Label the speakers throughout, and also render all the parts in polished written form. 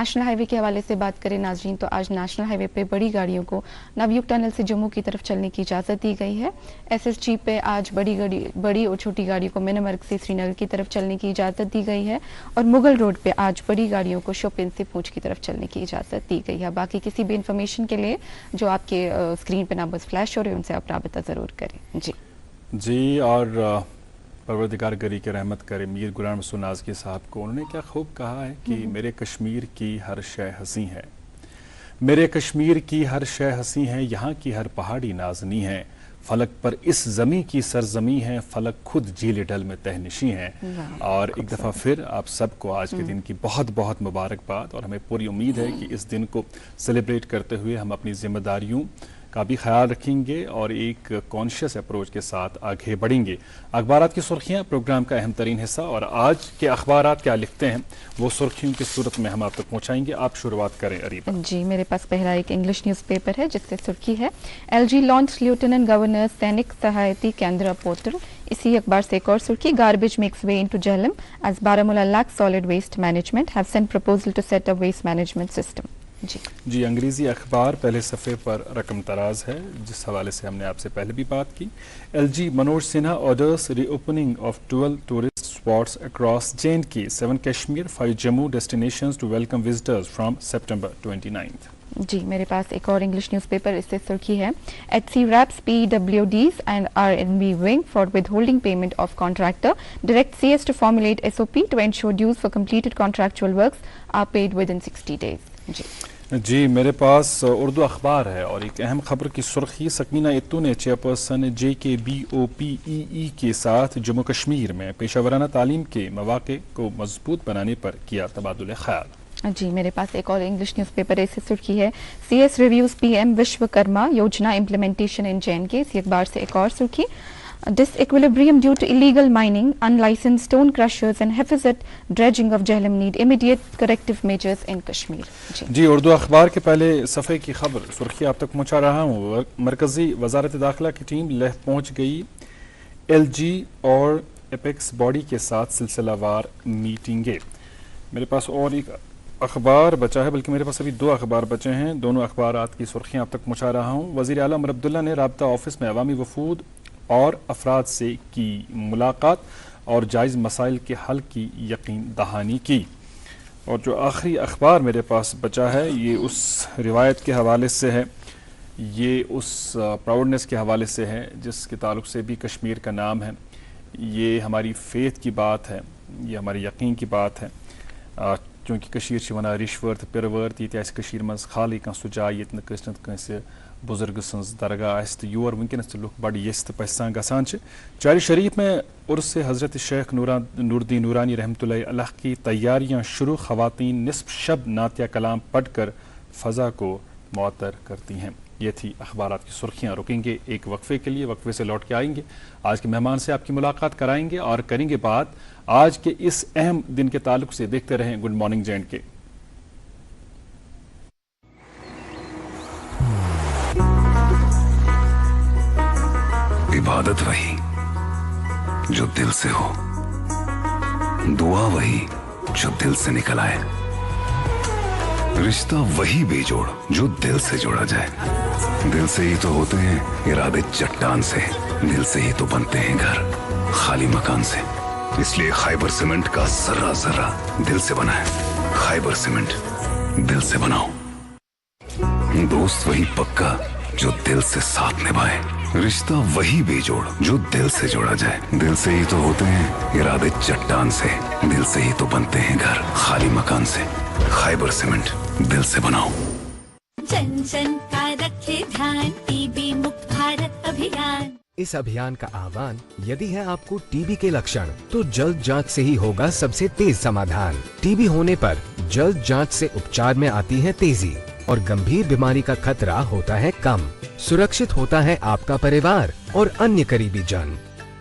Speaker 1: National high وے کے حوالے سے بات کریں ناظرین تو آج نیشنل ہائی وے پہ بڑی گاڑیوں کو نویوگ ٹنل سے جموں کی طرف چلنے کی اجازت دی گئی ہے. ایس ایس جی پہ آج بڑی اور چھوٹی گاڑیوں کو مینامرگ سے سری نگر کی طرف چلنے کی اجازت دی گئی ہے, اور مغل روڈ پہ آج بڑی گاڑیوں کو شوپین سے پونچھ کی طرف چلنے کی اجازت دی گئی ہے. باقی کسی بھی انفارمیشن کے لیے جو آپ کے اسکرین پہ نمبرز فلیش ہو رہے ہیں ان سے آپ رابطہ ضرور کریں.
Speaker 2: جی اور پروردگار گری کے رحمت کرے میر غلام رسول نازکی صاحب کو. انہوں نے کیا خوب کہا ہے کہ میرے کشمیر کی ہر شے ہنسی ہے, میرے کشمیر کی ہر شے ہنسی ہے, یہاں کی ہر پہاڑی نازنی ہے, فلک پر اس زمیں کی سرزمیں ہے, فلک خود جھیل ڈل میں تہنشی ہے. اور ایک دفعہ پھر آپ سب کو آج کے دن کی بہت بہت مبارکباد, اور ہمیں پوری امید ہے کہ اس دن کو سیلیبریٹ کرتے ہوئے ہم اپنی ذمہ داریوں کا بھی خیال رکھیں گے اور ایک کانشیس اپروچ کے ساتھ آگے بڑھیں گے. اخبارات کی سرخیاں پروگرام کا اہم ترین حصہ, اور آج کے اخبارات کیا لکھتے ہیں وہ سرخیوں کی صورت میں ہم آپ تک پہنچائیں گے. آپ شروعات کریں اریبہ.
Speaker 1: جی میرے پاس پہلا ایک انگلش نیوز پیپر ہے جس سے سرخی ہے L G launch Lieutenant Governor Sainik Sahayata Kendra portal. اسی اخبار سے ایک اور سرخی garbage makes way into Jhelum as Baramulla lacks solid waste management have sent proposal to set up waste management system.
Speaker 2: جی انگریزی اخبار پہلے صفحے پر رقم تراز ہے جس حوالے سے ہم نے آپ سے پہلے بھی بات کی. L G Manoj Sinha orders reopening of 12 tourist spots across JNK, 7 Kashmir, 5 Jammu destinations to welcome visitors from September 29.
Speaker 1: جی میرے پاس ایک اور انگلش نیوز پیپر, اس سے سرخی ہے H C raps PWDs and R&B wing for withholding payment of contractor direct CS to formulate SOP to ensure dues for completed contractual works are paid within 60 days.
Speaker 2: جی میرے پاس اردو اخبار ہے اور ایک اہم خبر کی سرخی سکینہ اتو نے چیئرپرسن JKBOPEE کے ساتھ جموں کشمیر میں پیشہ ورانہ تعلیم کے مواقع کو مضبوط بنانے پر کیا تبادلہ خیال. جی
Speaker 1: میرے پاس ایک اور انگلش نیوز پیپر ہے, اس سے سرخی ہے CS reviews PM Vishwakarma Yojana implementation in JNK. اسی اخبار سے ایک اور سرخی disequilibrium due to illegal mining, unlicensed stone crushers and haphazard dredging of Jhelum need immediate corrective measures in Kashmir.
Speaker 2: جی اردو اخبار کے پہلے صفحے کی خبر سرخی آپ تک پہنچا رہا ہوں. مرکزی وزارت داخلہ کی ٹیم لیہ پہنچ گئی, LG اور اپیکس باڈی کے ساتھ سلسلہ وار میٹنگیں. میرے پاس اور ایک اخبار بچا ہے, بلکہ میرے پاس ابھی 2 اخبار بچے ہیں, دونوں اخبارات کی سرخیاں آپ تک پہنچا رہا ہوں. وزیر اعلیٰ عمر عبداللہ نے رابطہ آفس میں عوامی وفود اور افراد سے کی ملاقات اور جائز مسائل کے حل کی یقین دہانی کی. اور جو آخری اخبار میرے پاس بچا ہے یہ اس روایت کے حوالے سے ہے, یہ اس پراؤڈنس کے حوالے سے ہے جس کے تعلق سے بھی کشمیر کا نام ہے. یہ ہماری فیتھ کی بات ہے, یہ ہماری یقین کی بات ہے, کیونکہ کشیر چھ ونان رشوت پرورت یہ کشیر مز خالی کان سہ جاے یت نہ کٲنٛسہِ نتہٕ کٲنٛسہِ بزرگ سنز درگاہ آسہِ تہٕ یور ونکیٚنس تہِ لُکھ بڑٕ یژھِ تہٕ پژھِ سان گژھان چھِ. چارِ شریف میں عرس حضرت شیخ نورالدین نورانی رحمۃ اللہ علیہ کی تیاریاں شروع. خواتین نصف شب نعتیہ کلام پڑھ کر فضا کو معطر کرتی ہیں. یہ تھی اخبارات کی سرخیاں. رکیں گے ایک وقفے کے لیے, وقفے سے لوٹ کے آئیں گے, آج کے مہمان سے آپ کی ملاقات کرائیں گے اور کریں گے بات آج کے اس اہم دن کے تعلق سے. دیکھتے رہیں گڈ مارننگ JNK.
Speaker 3: عبادت وہی جو دل سے ہو, دعا وہی جو دل سے نکل آئے, رشتہ وہی بے جوڑ جو دل سے جوڑا جائے. دل سے ہی تو ہوتے ہیں ارادے چٹان سے, دل سے ہی تو بنتے ہیں گھر خالی مکان سے. اس لیے خیبر سیمنٹ کا ذرہ ذرہ دل سے بنا ہے. خیبر سیمنٹ, دل سے بناؤ. دوست وہی پکا جو دل سے ساتھ نبھائے, رشتہ وہی بے جوڑ جو دل سے جوڑا جائے. دل سے ہی تو ہوتے ہیں ارادے چٹان سے, دل سے ہی تو بنتے ہیں گھر خالی مکان سے. خیبر سیمنٹ, دل سے بناؤ.
Speaker 4: جن جن کا رکھے دھیان ٹی بی مکت بھارت ابھیان.
Speaker 5: اس ابھیان کا آہوان یدی ہے آپ کو ٹی بی کے لکشن تو جلد جانچ سے ہی ہوگا سب سے تیز سمادھان. ٹی بی ہونے پر جلد جانچ سے اپچار میں آتی ہے تیزی اور گمبھیر بیماری کا خطرہ ہوتا ہے کم. سرکشت ہوتا ہے آپ کا پریوار اور انیہ قریبی جن.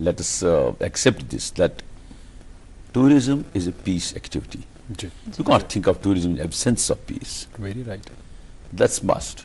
Speaker 6: let us accept this, that tourism is a peace activity. You can't think of tourism in absence of peace.
Speaker 2: Very right.
Speaker 6: That's must.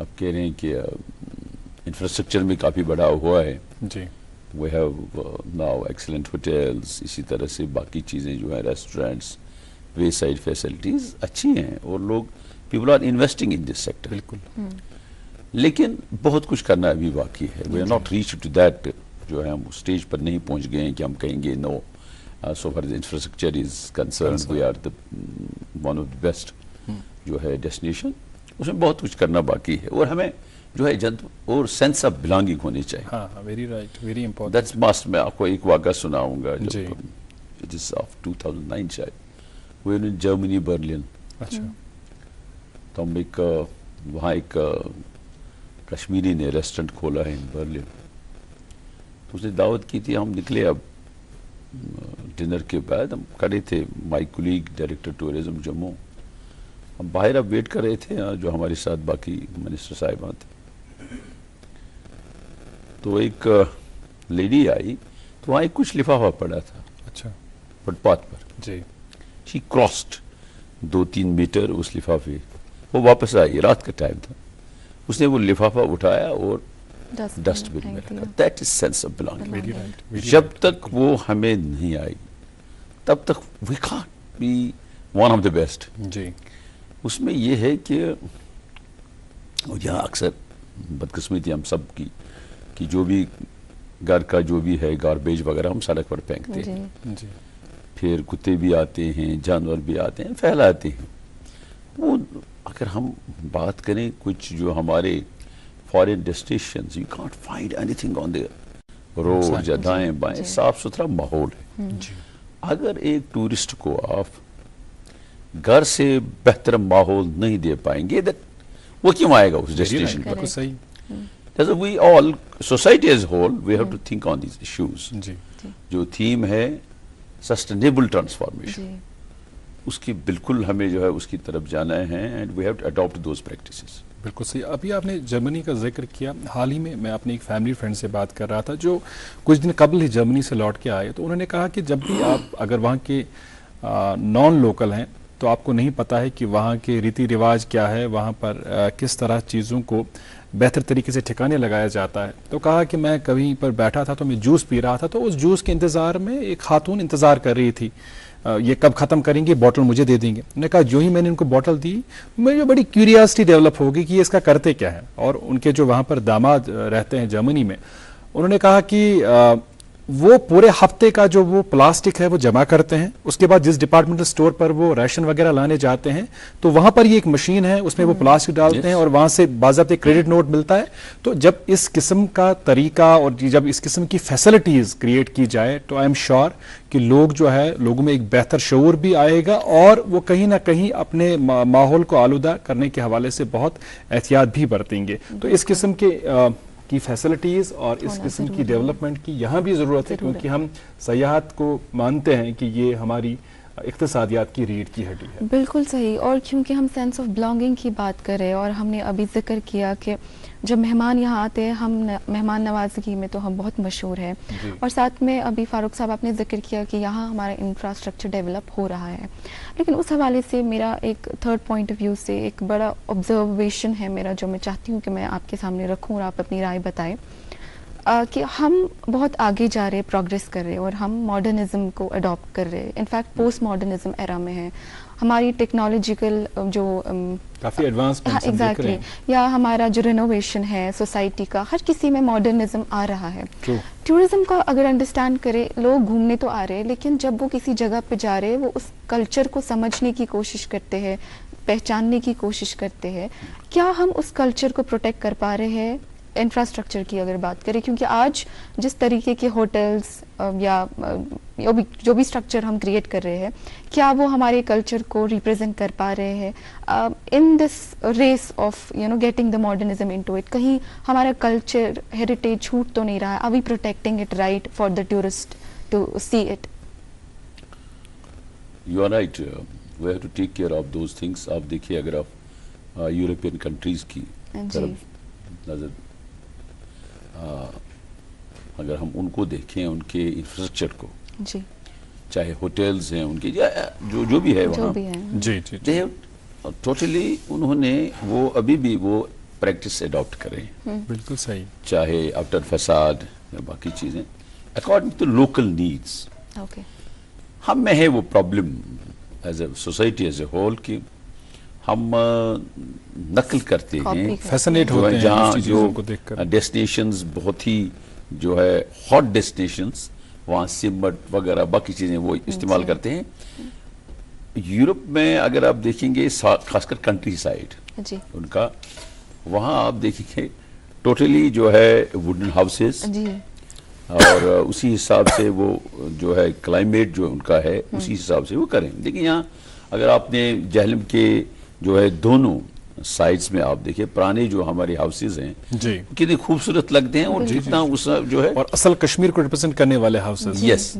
Speaker 6: آپ کہہ رہے ہیں کہ انفراسٹرکچر میں کافی بڑا ہوا ہے
Speaker 2: جی.
Speaker 6: we have now excellent hotels, اسی طرح سے باقی چیزیں جو ہیں ریسٹورینٹس وے سائڈ فیسلٹیز اچھی ہیں اور لوگ people are investing in this sector.
Speaker 2: بالکل.
Speaker 6: لیکن بہت کچھ کرنا ابھی باقی ہے. We are not reach to that, جو ہے ہم اسٹیج پر نہیں پہنچ گئے ہیں کہ ہم کہیں گے no so far infrastructure is concerned we are one of the best جو ہے ڈیسٹینیشن. اس میں بہت کچھ کرنا باقی ہے اور ہمیں جو ہے اور سینس آف بلانگنگ ہونی چاہیے.
Speaker 2: ہاں very right, very important.
Speaker 6: That's must. میں آپ کو ایک واقعہ سناؤں گا
Speaker 2: جی.
Speaker 6: اٹ از آف 2009 شاید، وہ جرمنی برلن.
Speaker 2: اچھا.
Speaker 6: تو ہم ایک وہاں ایک کشمیری نے ریسٹورنٹ کھولا ہے ان برلن. تو اس نے دعوت کی تھی. ہم نکلے اب ڈنر کے بعد، ہم کھڑے تھے، مائی کولیگ ڈائریکٹر ٹورزم جموں، ہم باہر اب ویٹ کر رہے تھے جو ہمارے ساتھ باقی منسٹر صاحبان تھے. تو ایک لیڈی آئی تو وہاں ایک کچھ لفافہ پڑا تھا.
Speaker 2: اچھا.
Speaker 6: فٹ پاتھ پر.
Speaker 2: جی.
Speaker 6: شی کراسڈ 2-3 میٹر اس لفافے. وہ واپس آئی، رات کا ٹائم تھا. اس نے وہ لفافہ اٹھایا اور ڈسٹ بن میں رکھا. That is sense of belonging. جب تک وہ ہمیں نہیں آئی تب تک we can't be one of the best.
Speaker 2: جی.
Speaker 6: اس میں یہ ہے کہ یہاں اکثر بدقسمتی ہم سب کی کہ جو بھی گھر کا جو بھی ہے گاربیج وغیرہ ہم سڑک پر پھینکتے ہیں.
Speaker 2: جی.
Speaker 6: پھر کتے بھی آتے ہیں، جانور بھی آتے ہیں، پھیلاتے ہیں. وہ اگر ہم بات کریں کچھ جو ہمارے foreign destinations, you can't find anything on their road یا دائیں بائیں. صاف ستھرا ماحول ہے. اگر ایک ٹورسٹ کو آپ گھر سے بہتر ماحول نہیں دے پائیں گے وہ کیوں آئے گا اس ڈیسٹینیشن پر؟
Speaker 2: صحیح.
Speaker 6: We all, society as a whole, we have to think on these issues.
Speaker 2: جی.
Speaker 6: جو تھیم ہے سسٹینیبل ٹرانسفارمیشن، اس کی بالکل ہمیں جو ہے اس کی طرف جانا ہے and we have to adopt those practices.
Speaker 2: بالکل صحیح. ابھی آپ نے جرمنی کا ذکر کیا. حال ہی میں اپنے ایک فیملی فرینڈ سے بات کر رہا تھا جو کچھ دن قبل ہی جرمنی سے لوٹ کے آئے. تو انہوں نے کہا کہ جب بھی آپ اگر وہاں کے نان لوکل ہیں تو آپ کو نہیں پتا ہے کہ وہاں کے ریتی رواج کیا ہے، وہاں پر کس طرح چیزوں کو بہتر طریقے سے ٹھکانے لگایا جاتا ہے. تو کہا کہ میں کہیں پر بیٹھا تھا تو میں جوس پی رہا تھا، تو اس جوس کے انتظار میں ایک خاتون انتظار کر رہی تھی، یہ کب ختم کریں گے، بوٹل مجھے دے دیں گے. انہوں نے کہا جو ہی میں نے ان کو بوٹل دی مجھے بڑی کیوریاسٹی ڈیولپ ہوگی کہ یہ اس کا کرتے کیا ہے. اور ان کے جو وہاں پر داماد رہتے ہیں جرمنی میں، انہوں نے کہا کہ وہ پورے ہفتے کا جو وہ پلاسٹک ہے وہ جمع کرتے ہیں. اس کے بعد جس ڈپارٹمنٹل سٹور پر وہ ریشن وغیرہ لانے جاتے ہیں تو وہاں پر یہ ایک مشین ہے، اس میں وہ پلاسٹک ڈالتے ہیں اور وہاں سے باضابطہ کریڈٹ نوٹ ملتا ہے. تو جب اس قسم کا طریقہ اور جب اس قسم کی فیسلٹیز کریٹ کی جائے تو آئی ایم شیور کہ لوگ جو ہے لوگوں میں ایک بہتر شعور بھی آئے گا اور وہ کہیں نہ کہیں اپنے ماحول کو آلودہ کرنے کے حوالے سے بہت احتیاط بھی برتیں گے. تو اس قسم کے کی فیسلٹیز اور اس قسم کی ڈیولپمنٹ کی یہاں بھی ضرورت ہے، کیونکہ ہم سیاحت کو مانتے ہیں کہ یہ ہماری اقتصادیات کی ریڑھ کی ہڈی ہے.
Speaker 1: بالکل صحیح. اور کیونکہ ہم سینس آف بلانگنگ کی بات کریں اور ہم نے ابھی ذکر کیا کہ جب مہمان یہاں آتے ہیں ہم مہمان نوازگی میں تو ہم بہت مشہور ہیں. اور ساتھ میں ابھی فاروق صاحب آپ نے ذکر کیا کہ یہاں ہمارا انفراسٹرکچر ڈیولپ ہو رہا ہے. لیکن اس حوالے سے میرا ایک تھرڈ پوائنٹ آف ویو سے ایک بڑا آبزرویشن ہے میرا جو میں چاہتی ہوں کہ میں آپ کے سامنے رکھوں اور آپ اپنی رائے بتائیں کہ ہم بہت آگے جا رہے، پروگریس کر رہے اور ہم ماڈرنزم کو اڈاپٹ کر رہے. انفیکٹ پوسٹ ماڈرنزم ایرا میں ہے. ہماری ٹیکنالوجیکل جو
Speaker 2: کافی ایڈوانسمنٹ
Speaker 1: ایگزیکٹلی یا ہمارا جو رینوویشن ہے سوسائٹی کا، ہر کسی میں ماڈرنزم آ رہا ہے. ٹورزم کا اگر انڈرسٹینڈ کرے، لوگ گھومنے تو آ رہے لیکن جب وہ کسی جگہ پہ جا رہے وہ اس کلچر کو سمجھنے کی کوشش کرتے ہیں، پہچاننے کی کوشش کرتے ہیں. کیا ہم اس کلچر کو پروٹیکٹ کر پا رہے ہیں؟ انفراسٹرکچر کی اگر بات کریں، کیونکہ آج جس طریقے کے ہوٹلز یا جو بھی اسٹرکچر ہم کریٹ کر رہے ہیں، کیا وہ ہمارے کلچر کو ریپرزینٹ کر پا رہے ہیں in this race of getting the modernism into it? کہیں ہمارا کلچر ہیریٹیج چھوٹ تو نہیں رہا ہے؟ Are we protecting it right for the tourist to see it?
Speaker 6: You are right. We have to take care of those things. آپ دیکھیے اگر آپ یورپین کنٹریز کی طرف نظر اگر ہم ان کو دیکھیں، ان کے انفراسٹرکچر کو،
Speaker 1: جی
Speaker 6: چاہے ہوٹلز ہیں ان کے جو بھی ہے وہاں،
Speaker 2: جی جی
Speaker 6: ٹوٹلی انہوں نے وہ ابھی بھی وہ پریکٹس اڈاپٹ کریں,
Speaker 2: بالکل صحیح,
Speaker 6: چاہے آؤٹر فساد یا باقی چیزیں, اکارڈنگ ٹو لوکل نیڈس. ہم میں ہے وہ problem as a society as a whole کہ ہم نقل کرتے ہیں,
Speaker 2: فیسنیٹ ہوتے ہیں
Speaker 6: جہاں
Speaker 2: دوسری چیزوں کو دیکھ کر.
Speaker 6: ڈیسٹینیشنز بہت ہی جو ہے ہاٹ ڈیسٹینیشنز, وہاں سمٹ وغیرہ باقی چیزیں وہ استعمال کرتے ہیں. یورپ میں اگر آپ دیکھیں گے خاص کر کنٹری سائڈ ان کا, وہاں آپ دیکھیں گے ٹوٹلی جو ہے ووڈن ہاؤسز, اور اسی حساب سے وہ جو ہے کلائمیٹ جو ان کا ہے اسی حساب سے وہ کریں. لیکن یہاں اگر آپ نے جہلم کے جو ہے دونوں سائڈز میں آپ دیکھیں پرانے جو ہمارے ہاؤسز ہیں
Speaker 2: جی
Speaker 6: کتنے خوبصورت لگتے ہیں, اور جتنا اس جو ہے
Speaker 2: اور اصل کشمیر کو ریپرزینٹ کرنے والے ہاؤسز.
Speaker 6: یس,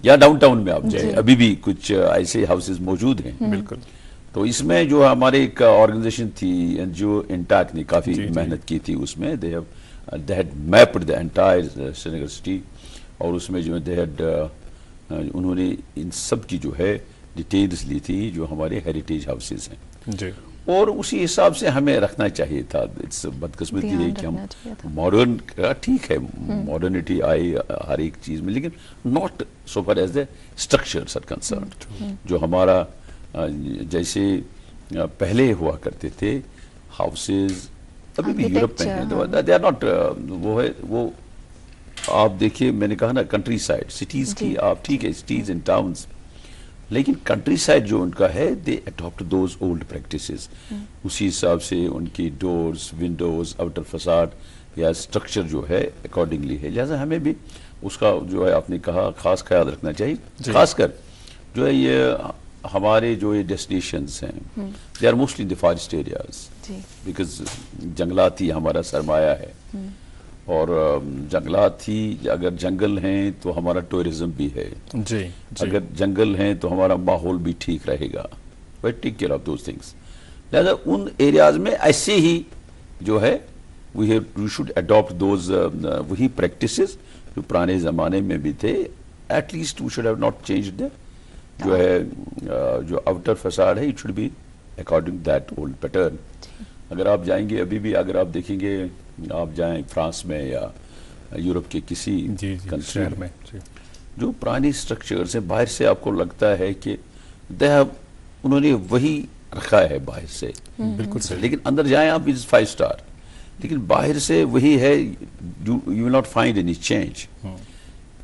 Speaker 6: یا ڈاؤن ٹاؤن میں آپ جائیں ابھی بھی کچھ ایسے ہاؤسز موجود ہیں.
Speaker 2: بالکل.
Speaker 6: تو اس میں جو ہمارے ایک آرگنائزیشن تھی جو انٹیک نے کافی محنت کی تھی, اس میں they had mapped the entire Srinagar city, اور اس میں جو انہوں نے ان سب کی جو ہے ڈیٹیلز لی تھی جو ہمارے ہیریٹیج ہاؤسز ہیں
Speaker 2: جی,
Speaker 6: اور اسی حساب سے ہمیں رکھنا چاہیے تھا. بدقسمتی ہے کہ ہم ماڈرن, ٹھیک ہے ماڈرنٹی آئی ہر ایک چیز میں, لیکن not so far as the structures are concerned. جو ہمارا جیسے پہلے ہوا کرتے تھے ہاؤسز ابھی بھی یورپ میں ہیں, دے آر ناٹ, وہ ہے وہ آپ دیکھیے میں نے کہا نا کنٹری سائڈ سٹیز کی آپ ٹھیک ہے سٹیز اینڈ ٹاؤنز, لیکن کنٹری سائڈ جو ان کا ہے دے اڈاپٹ دوز اولڈ پریکٹسز. اسی حساب سے ان کی ڈورز ونڈوز آؤٹر فساد یا اسٹرکچر جو ہے اکارڈنگلی ہے. لہٰذا ہمیں بھی اس کا جو ہے آپ نے کہا خاص خیال رکھنا چاہیے. خاص کر جو ہے یہ ہمارے جو یہ ڈیسٹینیشنز ہیں they are mostly in the forest areas, because جنگلات ہی ہمارا سرمایہ ہے, اور جنگلات ہی اگر جنگل ہیں تو ہمارا ٹورزم بھی ہے, اگر جنگل ہیں تو ہمارا ماحول بھی ٹھیک رہے گا. Take care of those things. لہذا ان ایریاز میں ایسے ہی جو ہے وی شوڈ اڈاپٹ دوز وہی پریکٹسز جو پرانے زمانے میں بھی تھے. At least we should have not change the جو ہے جو آؤٹر فساد ہے, it should be according that old pattern. اگر آپ جائیں گے ابھی بھی اگر آپ دیکھیں گے آپ جائیں فرانس میں یا یورپ کے کسی کنٹری میں, جو پرانی سٹرکچرز ہیں باہر سے آپ کو لگتا ہے کہ انہوں نے وہی رکھا ہے باہر سے, بالکل صحیح, لیکن اندر جائیں آپ 5 اسٹار, لیکن باہر سے وہی ہے, you will not find any change.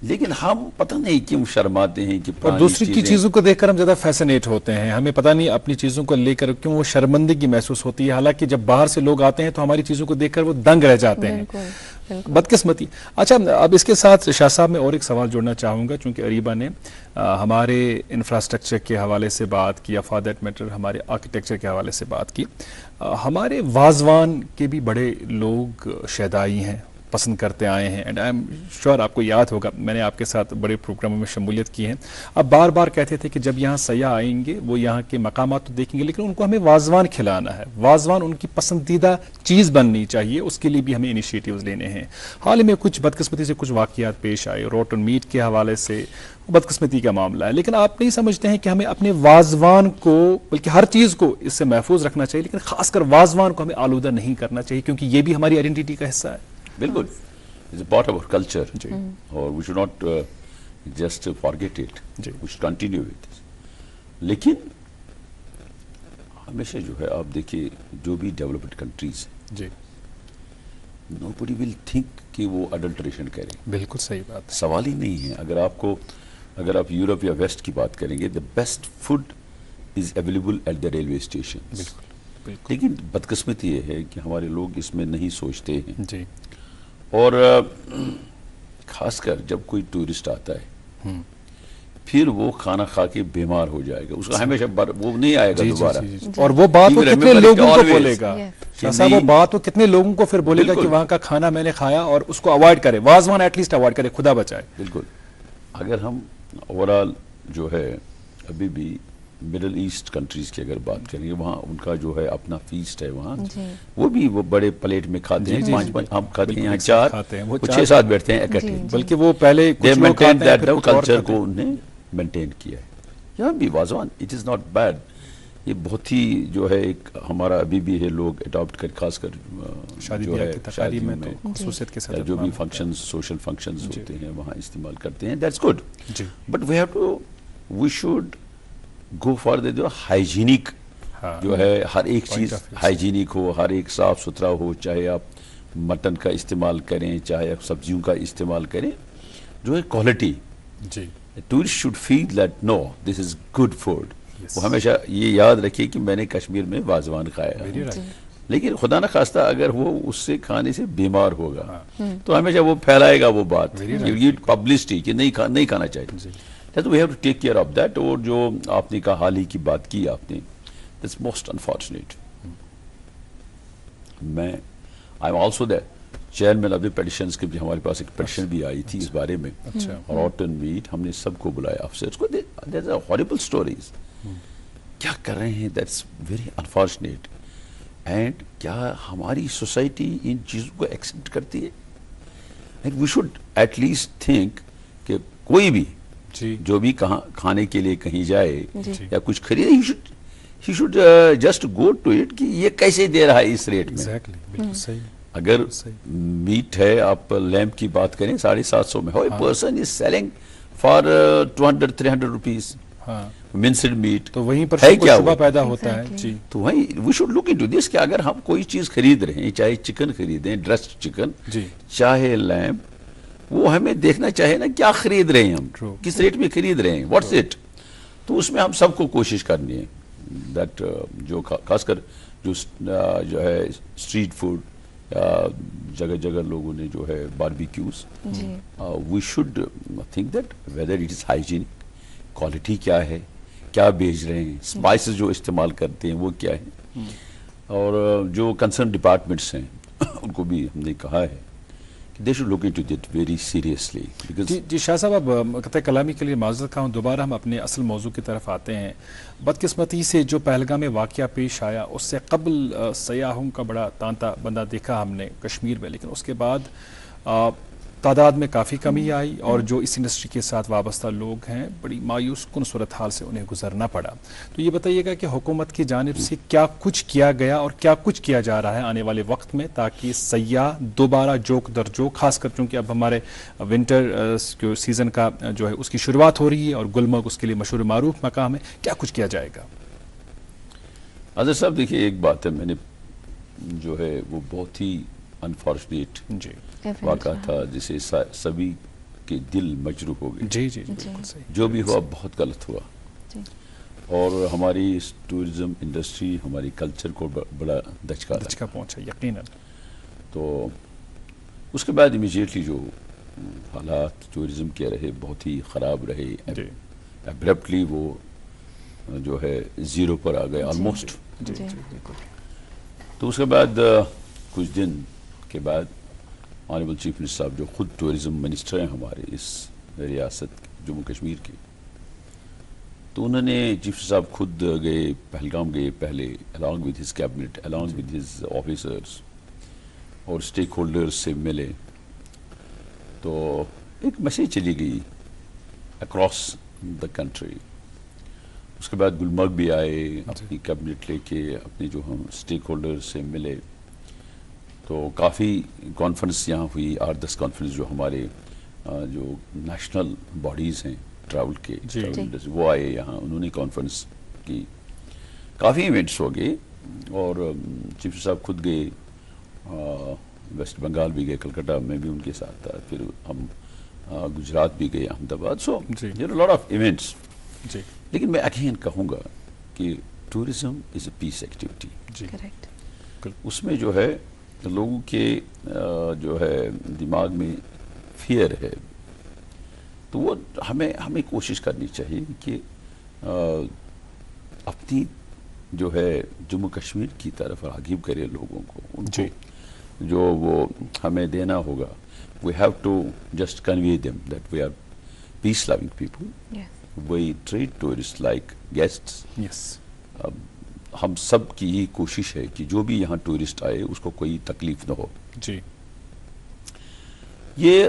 Speaker 6: لیکن ہم پتہ نہیں کیوں شرماتے ہیں کہ
Speaker 2: اور دوسری کی چیزوں کو دیکھ کر ہم زیادہ فیسنیٹ ہوتے ہیں, ہمیں پتہ نہیں اپنی چیزوں کو لے کر کیوں وہ شرمندگی محسوس ہوتی ہے, حالانکہ جب باہر سے لوگ آتے ہیں تو ہماری چیزوں کو دیکھ کر وہ دنگ رہ جاتے ہیں. بدقسمتی. اچھا, اب اس کے ساتھ شاہ صاحب میں اور ایک سوال جوڑنا چاہوں گا, چونکہ اریبہ نے ہمارے انفراسٹرکچر کے حوالے سے بات کی, یا فار دیٹ میٹر ہمارے آرکیٹیکچر کے حوالے سے بات کی. ہمارے واضوان کے بھی بڑے لوگ شیدائی ہیں, پسند کرتے آئے ہیں, اینڈ آئی ایم شیور آپ کو یاد ہوگا میں نے آپ کے ساتھ بڑے پروگراموں میں شمولیت کی ہے. اب بار بار کہتے تھے کہ جب یہاں سیاح آئیں گے وہ یہاں کے مقامات تو دیکھیں گے, لیکن ان کو ہمیں واضوان کھلانا ہے, واضوان ان کی پسندیدہ چیز بننی چاہیے, اس کے لیے بھی ہمیں انیشیٹیوز لینے ہیں. حال ہی میں کچھ بدقسمتی سے کچھ واقعات پیش آئے, روٹن میٹ کے حوالے سے بدقسمتی کا معاملہ ہے, لیکن آپ نہیں سمجھتے ہیں کہ ہمیں اپنے واضوان کو, بلکہ ہر چیز کو اس سے محفوظ رکھنا چاہیے, لیکن خاص کر واضوان کو ہمیں آلودہ نہیں کرنا چاہیے, کیونکہ یہ بھی ہماری آئیڈینٹی کا حصہ ہے.
Speaker 6: بالکل, it's a part of our culture, اور we should not just forget it, we should continue with this. لیکن ہمیشہ جو ہے آپ دیکھیے جو بھی ڈیولپڈ کنٹریز ہیں, nobody will think کہ وہ اڈلٹریشن کریں.
Speaker 2: بالکل صحیح بات,
Speaker 6: سوال ہی نہیں ہے. اگر آپ یورپ یا ویسٹ کی بات کریں گے, the best food is available at the railway stations. لیکن بدقسمتی یہ ہے کہ ہمارے لوگ اس میں نہیں سوچتے ہیں, اور خاص کر جب کوئی ٹورسٹ آتا ہے پھر وہ کھانا کھا کے بیمار ہو جائے گا, اس کا ہمیشہ وہ نہیں آئے گا دوبارہ.
Speaker 2: اور وہ بات وہ کتنے لوگوں کو بولے گا, وہ بات وہ کتنے لوگوں کو پھر بولے گا کہ وہاں کا کھانا میں نے کھایا, اور اس کو اوائڈ کرے, واضوان ایٹ لیسٹ اوائڈ کرے, خدا بچائے.
Speaker 6: بالکل. اگر ہم اوورآل جو ہے ابھی بھی مڈل ایسٹ کنٹریز کی اگر بات کریں گے, وہاں ان کا جو ہے اپنا فیسٹ ہے, وہاں وہ بھی وہ بڑے پلیٹ میں کھاتے ہیں, 5 ہم کھاتے ہیں, یہاں 4 وہ 6-7 بیٹھتے ہیں اکٹھے,
Speaker 2: بلکہ وہ پہلے
Speaker 6: کلچر کو انہوں نے مینٹین کیا ہے. یہاں بھی واضوان اٹ از ناٹ بیڈ, یہ بہت ہی جو ہے ایک ہمارا ابھی بھی ہے لوگ اڈاپٹ کر, خاص کر
Speaker 2: شادی
Speaker 6: جو
Speaker 2: بیاہ
Speaker 6: ہے
Speaker 2: کی تقاریب میں
Speaker 6: شادیوں
Speaker 2: تو خصوصیت کے ساتھ
Speaker 6: جو بھی فنکشنز سوشل فنکشنز ہوتے ہیں وہاں استعمال کرتے ہیں. That's good, but we should go for the hygienic جو ہے ہر ایک چیز ہائیجینک ہو, ہر ایک صاف ستھرا ہو, چاہے آپ مٹن کا استعمال کریں چاہے آپ سبزیوں کا استعمال کریں, جو ہے quality. Tourist should feel that no this is good food. وہ ہمیشہ یہ یاد رکھیے کہ میں نے کشمیر میں واضوان کھایا ہے, لیکن خدا نخواستہ اگر وہ اس سے کھانے سے بیمار ہوگا تو ہمیشہ وہ پھیلائے گا وہ بات, پبلسٹی کہ نہیں کھانا چاہیے. تو we have to take care of that. اور جو آپ نے کہا حال ہی کی بات کی آپ نے, دیٹس موسٹ انفارچونیٹ. میں I am also the chairman of the petitions کے, ہمارے پاس ایک پیٹیشن بھی آئی تھی اس بارے میں, روٹن میٹ, ہم نے سب کو بلایا افسرز کو. دیٹس ہاریبل اسٹوریز, کیا کر رہے ہیں, دیٹس ویری انفارچونیٹ. اینڈ کیا ہماری سوسائٹی ان چیزوں کو ایکسیپٹ کرتی ہے؟ And we should at least think کہ کوئی بھی جو بھی کھانے کے لیے کہیں جائے یا کچھ خریدے, he should just go to it کہ یہ کیسے دے رہا ہے اس ریٹ میں. اگر میٹ ہے, آپ لیمب کی بات کریں 750 میں, a person is selling for 200-300 rupees minced meat,
Speaker 2: تو وہیں پر شبہ پیدا ہوتا ہے.
Speaker 6: تو وہیں we should look into this کہ اگر ہم کوئی چیز خرید رہے ہیں, چاہے چکن خریدیں ڈریسڈ چکن چاہے لیمب, وہ ہمیں دیکھنا چاہے نا کیا خرید رہے ہیں ہم, کس ریٹ میں خرید رہے ہیں, واٹس اٹ. تو اس میں ہم سب کو کوشش کرنی ہے دیٹ جو خاص کر جو ہے اسٹریٹ فوڈ, جگہ جگہ لوگوں نے جو ہے barbecues, we should think that whether it is hygienic, quality کیا ہے, کیا بیچ رہے ہیں, اسپائسز جو استعمال کرتے ہیں وہ کیا ہے. اور جو کنسرن ڈپارٹمنٹس ہیں ان کو بھی ہم نے کہا ہے they should look into it very seriously.
Speaker 2: جی شاہ صاحب, اب قطع کلامی کے لیے معذرت خواہ ہوں, دوبارہ ہم اپنے اصل موضوع کی طرف آتے ہیں. بدقسمتی سے جو پہلگام میں واقعہ پیش آیا, اس سے قبل سیاحوں کا بڑا تانتا بندہ دیکھا ہم نے کشمیر میں, لیکن اس کے بعد تعداد میں کافی کمی آئی, اور جو اس انڈسٹری کے ساتھ وابستہ لوگ ہیں بڑی مایوس کن صورتحال سے انہیں گزرنا پڑا. تو یہ بتائیے گا کہ حکومت کی جانب سے کیا کچھ کیا گیا اور کیا کچھ کیا جا رہا ہے آنے والے وقت میں, تاکہ سیاح دوبارہ جوک در جوک, خاص کر چونکہ اب ہمارے ونٹر سیزن کا جو ہے اس کی شروعات ہو رہی ہے, اور گلمرگ اس کے لیے مشہور معروف مقام ہے, کیا کچھ کیا جائے گا؟
Speaker 6: اظہر صاحب دیکھیے, ایک بات ہے, میں نے جو ہے وہ بہت ہی انفارچونیٹ واقعہ تھا جسے سبھی کے دل مجروح ہو گئے. جو بھی ہوا بہت غلط ہوا, اور ہماری ٹورزم انڈسٹری, ہماری کلچر کو بڑا دھچکا
Speaker 2: پہنچا یقیناً.
Speaker 6: تو اس کے بعد امیجیٹلی جو حالات ٹورزم کے رہے بہت ہی خراب رہے, ابرپٹلی وہ جو ہے زیرو پر آ گئے آلموسٹ. تو اس کے بعد کچھ دن کے بعد آنریبل چیف منسٹر صاحب جو خود ٹورزم منسٹر ہیں ہمارے اس ریاست جموں کشمیر کے, تو انہوں نے چیف صاحب خود گئے, پہلگام گئے پہلے, along with his cabinet, along with his officers, اور اسٹیک ہولڈرز سے ملے. تو ایک میسیج چلی گئی اکراس دا کنٹری. اس کے بعد گلمرگ بھی آئے اپنی کیبنٹ لے کے, اپنے جو ہم اسٹیک ہولڈر سے ملے. تو کافی کانفرنس یہاں ہوئی, 8-10 کانفرنس جو ہمارے جو نیشنل باڈیز ہیں ٹریول کے, وہ آئے یہاں, انہوں نے کانفرنس کی. کافی ایونٹس ہو گئے, اور چیف صاحب خود گئے, ویسٹ بنگال بھی گئے, کلکتہ میں بھی ان کے ساتھ تھا, پھر ہم گجرات بھی گئے, Ahmedabad. So there are lot of events. لیکن میں اگین کہوں گا کہ ٹورزم از اے پیس ایکٹیویٹی. اس میں جو ہے لوگوں کے جو ہے دماغ میں فیئر ہے, تو وہ ہمیں کوشش کرنی چاہیے کہ اپنی جو ہے جموں کشمیر کی طرف راغب کرے لوگوں کو. ان کو جو وہ ہمیں دینا ہوگا, we have to just convey them that we are peace loving people. We treat tourists like guests. ہم سب کی یہ کوشش ہے کہ جو بھی یہاں ٹورسٹ آئے اس کو کوئی تکلیف نہ ہو. یہ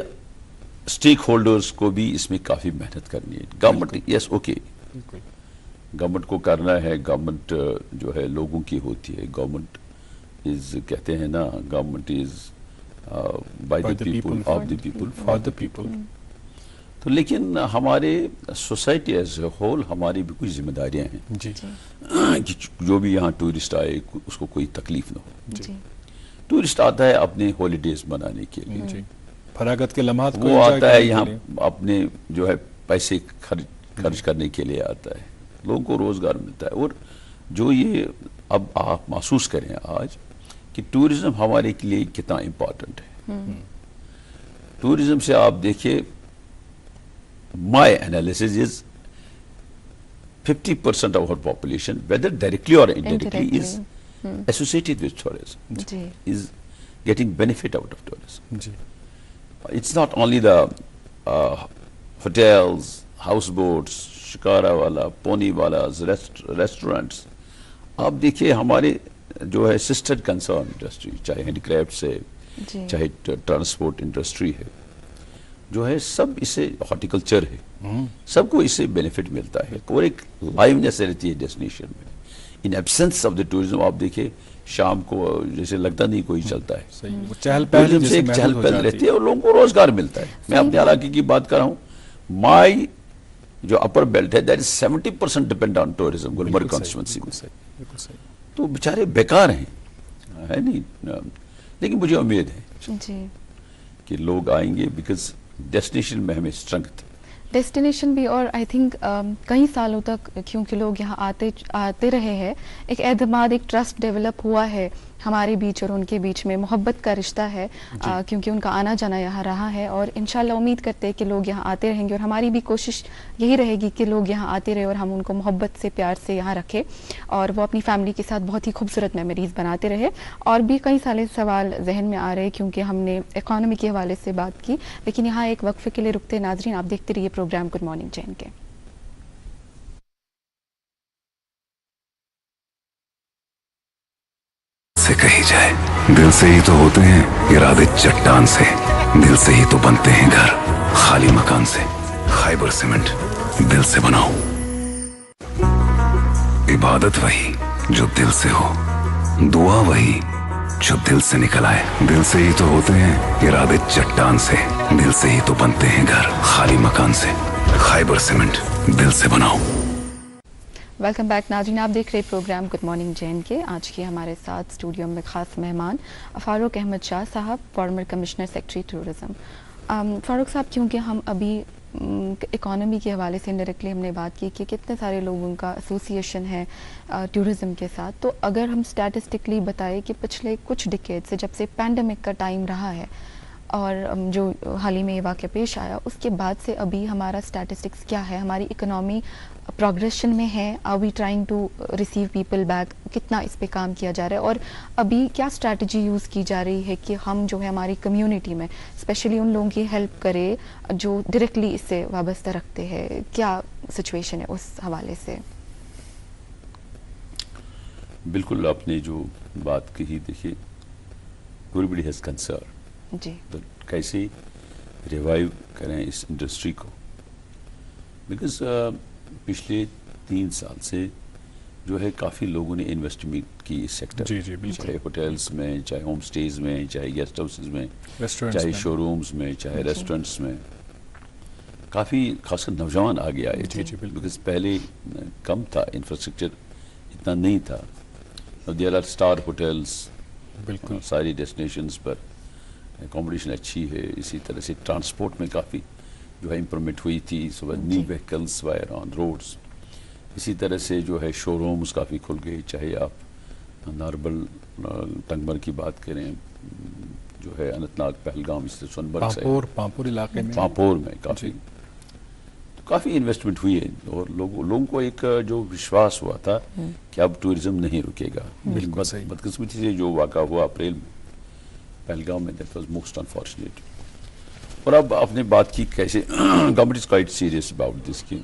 Speaker 6: اسٹیک ہولڈرز کو بھی اس میں کافی محنت کرنی ہے. گورنمنٹ یس اوکے, گورنمنٹ کو کرنا ہے, گورنمنٹ جو ہے لوگوں کی ہوتی ہے, گورنمنٹ از کہتے ہیں نا government is by the people of the people
Speaker 2: for the people.
Speaker 6: تو لیکن ہمارے سوسائٹی ایز اے ہول ہماری بھی کچھ ذمہ داریاں ہیں
Speaker 2: جی
Speaker 6: کہ جو بھی یہاں ٹورسٹ آئے اس کو کوئی تکلیف نہ ہو.
Speaker 1: جی
Speaker 6: ٹورسٹ آتا ہے اپنے ہالیڈیز منانے کے لیے,
Speaker 2: جی فراغت کے لمحات کو
Speaker 6: وہ
Speaker 2: enjoy
Speaker 6: آتا ہے
Speaker 2: کرنے کے
Speaker 6: یہاں
Speaker 2: لیے.
Speaker 6: اپنے جو ہے پیسے خرچ کرنے کے لیے آتا ہے, لوگوں کو روزگار ملتا ہے. اور جو یہ اب آپ محسوس کریں آج کہ ٹورزم ہمارے کے لیے کتنا امپورٹنٹ ہے. ٹورزم سے آپ دیکھیے my analysis is 50% of our population, whether directly or indirectly, is associated with tourism,
Speaker 1: G
Speaker 6: is getting benefit out of tourism.
Speaker 2: G
Speaker 6: It's not only the hotels, houseboats, shikara wala, pony walas, restaurants. آپ دیکھیے ہمارے جو ہے sister concern industry, چاہے handy craft ہے,
Speaker 1: جی
Speaker 6: چاہے transport industry ہے, جو ہے سب اس سے ہارٹیکلچر ہے, سب کو اس سے بینیفٹ ملتا ہے اور ایک لائونیس رہتی ہے ڈیسٹینیشن میں. ان ایبسنس آف دا ٹورزم آپ دیکھیں شام کو جیسے لگتا نہیں کوئی چلتا ہے,
Speaker 2: صحیح, وہ چہل پہل
Speaker 6: ٹورزم سے ایک چہل پہل رہتی ہے اور لوگوں کو روزگار ملتا ہے. میں اپنے علاقے کی بات کر رہا ہوں, مائی جو اپر بیلٹ ہے that is 70% depend on tourism Gulmarg constituency میں. تو بیچارے بیکار ہیں ہے نہیں, لیکن مجھے امید ہے
Speaker 1: جی
Speaker 6: کہ لوگ آئیں گے بیکاز ڈیسٹینیشن میں ہمیں اسٹرنگتھ,
Speaker 1: ڈیسٹینیشن بھی, اور آئی تھنک کئی سالوں تک کیونکہ لوگ یہاں آتے رہے ہیں, ایک اعتماد, ایک ٹرسٹ ڈیولپ ہوا ہے ہمارے بیچ اور ان کے بیچ میں, محبت کا رشتہ ہے کیونکہ ان کا آنا جانا یہاں رہا ہے. اور انشاءاللہ امید کرتے ہیں کہ لوگ یہاں آتے رہیں گے, اور ہماری بھی کوشش یہی رہے گی کہ لوگ یہاں آتے رہے اور ہم ان کو محبت سے پیار سے یہاں رکھیں اور وہ اپنی فیملی کے ساتھ بہت ہی خوبصورت میموریز بناتے رہے. اور بھی کئی سارے سوال ذہن میں آ رہے کیونکہ ہم نے اکانومی کے حوالے سے بات کی, لیکن یہاں ایک وقفے کے لیے رکتے. ناظرین آپ دیکھتے رہیے پروگرام گڈ مارننگ جین کے.
Speaker 3: سے کہی جائے دل سے ہی تو ہوتے ہیں ارادے چٹان سے, دل سے ہی تو بنتے ہیں گھر خالی مکان سے. خیبر سیمنٹ دل سے بناؤ. عبادت وہی جو دل سے ہو, دعا وہی جو دل سے نکل آئے. دل سے ہی تو ہوتے ہیں ارادے چٹان سے, دل سے ہی تو بنتے ہیں گھر خالی مکان سے. خیبر سیمنٹ دل سے بناؤ.
Speaker 1: ویلکم بیک ناظرین, آپ دیکھ رہے پروگرام گڈ مارننگ جین کے. آج کے ہمارے ساتھ اسٹوڈیو میں خاص مہمان فاروق احمد شاہ صاحب, فارمر کمشنر سیکٹری ٹورزم. فاروق صاحب, کیونکہ ہم ابھی اکانومی کے حوالے سے انڈائریکٹلی ہم نے بات کی کہ کتنے سارے لوگوں کا ایسوسیشن ہے ٹورزم کے ساتھ, تو اگر ہم اسٹیٹسٹکلی بتائیں کہ پچھلے کچھ ڈیکیڈ سے جب سے پینڈیمک کا ٹائم رہا ہے اور جو حال ہی میں یہ واقعہ پیش آیا, اس کے بعد سے ابھی ہمارا اسٹیٹسٹکس کیا ہے, ہماری اکنامی پروگریشن میں ہے, are we trying to receive people back, کتنا اس پہ کام کیا جا رہا ہے, اور ابھی کیا اسٹریٹجی یوز کی جا رہی ہے کہ ہم جو ہے ہماری کمیونٹی میں اسپیشلی ان لوگوں کی ہیلپ کرے جو ڈائریکٹلی اس سے وابستہ رکھتے ہیں, کیا سچویشن ہے اس حوالے سے؟
Speaker 6: بالکل آپ نے جو بات کہی, دیکھیے ایوریبڈی ہیز کنسرن,
Speaker 1: جی
Speaker 6: تو کیسے ریوائیو کریں اس انڈسٹری کو, بیکاز پچھلے 3 سال سے جو ہے کافی لوگوں نے انویسٹمنٹ کی اس سیکٹر,
Speaker 2: جی جی بالکل,
Speaker 6: چاہے ہوٹلس میں, چاہے ہوم سٹیز میں, چاہے گیسٹ ہاؤسز میں, چاہے شو رومز میں, چاہے ریسٹورنٹس میں, کافی خاص کر نوجوان آگے آئے تھے, بیکاز پہلے کم تھا, انفراسٹرکچر اتنا نہیں تھا. دیر آر اسٹار ہوٹلس,
Speaker 2: بالکل
Speaker 6: ساری ڈیسٹینیشنز پر اکوموڈیشن اچھی ہے. اسی طرح سے ٹرانسپورٹ میں کافی جو ہے امپرومنٹ ہوئی تھی, صبح نیو وہیکلس وائر آن روڈس. اسی طرح سے جو ہے شو رومز کافی کھل گئے, چاہے آپ ناربل ٹنگمر کی بات کریں, جو ہے اننت ناگ, پہلگام, اس طرح سونبرگ,
Speaker 2: پامپور علاقے میں,
Speaker 6: پامپور میں کافی انویسٹمنٹ ہوئی ہے, اور لوگوں کو ایک جو وشواس ہوا تھا کہ اب ٹورزم نہیں رکے گا. بدقسمتی سے جو واقعہ ہوا اپریل میں پہلگام میں, دیٹ واز موسٹ انفارچونیٹ. اور اب آپ نے بات کی کیسے government is quite serious about this, کی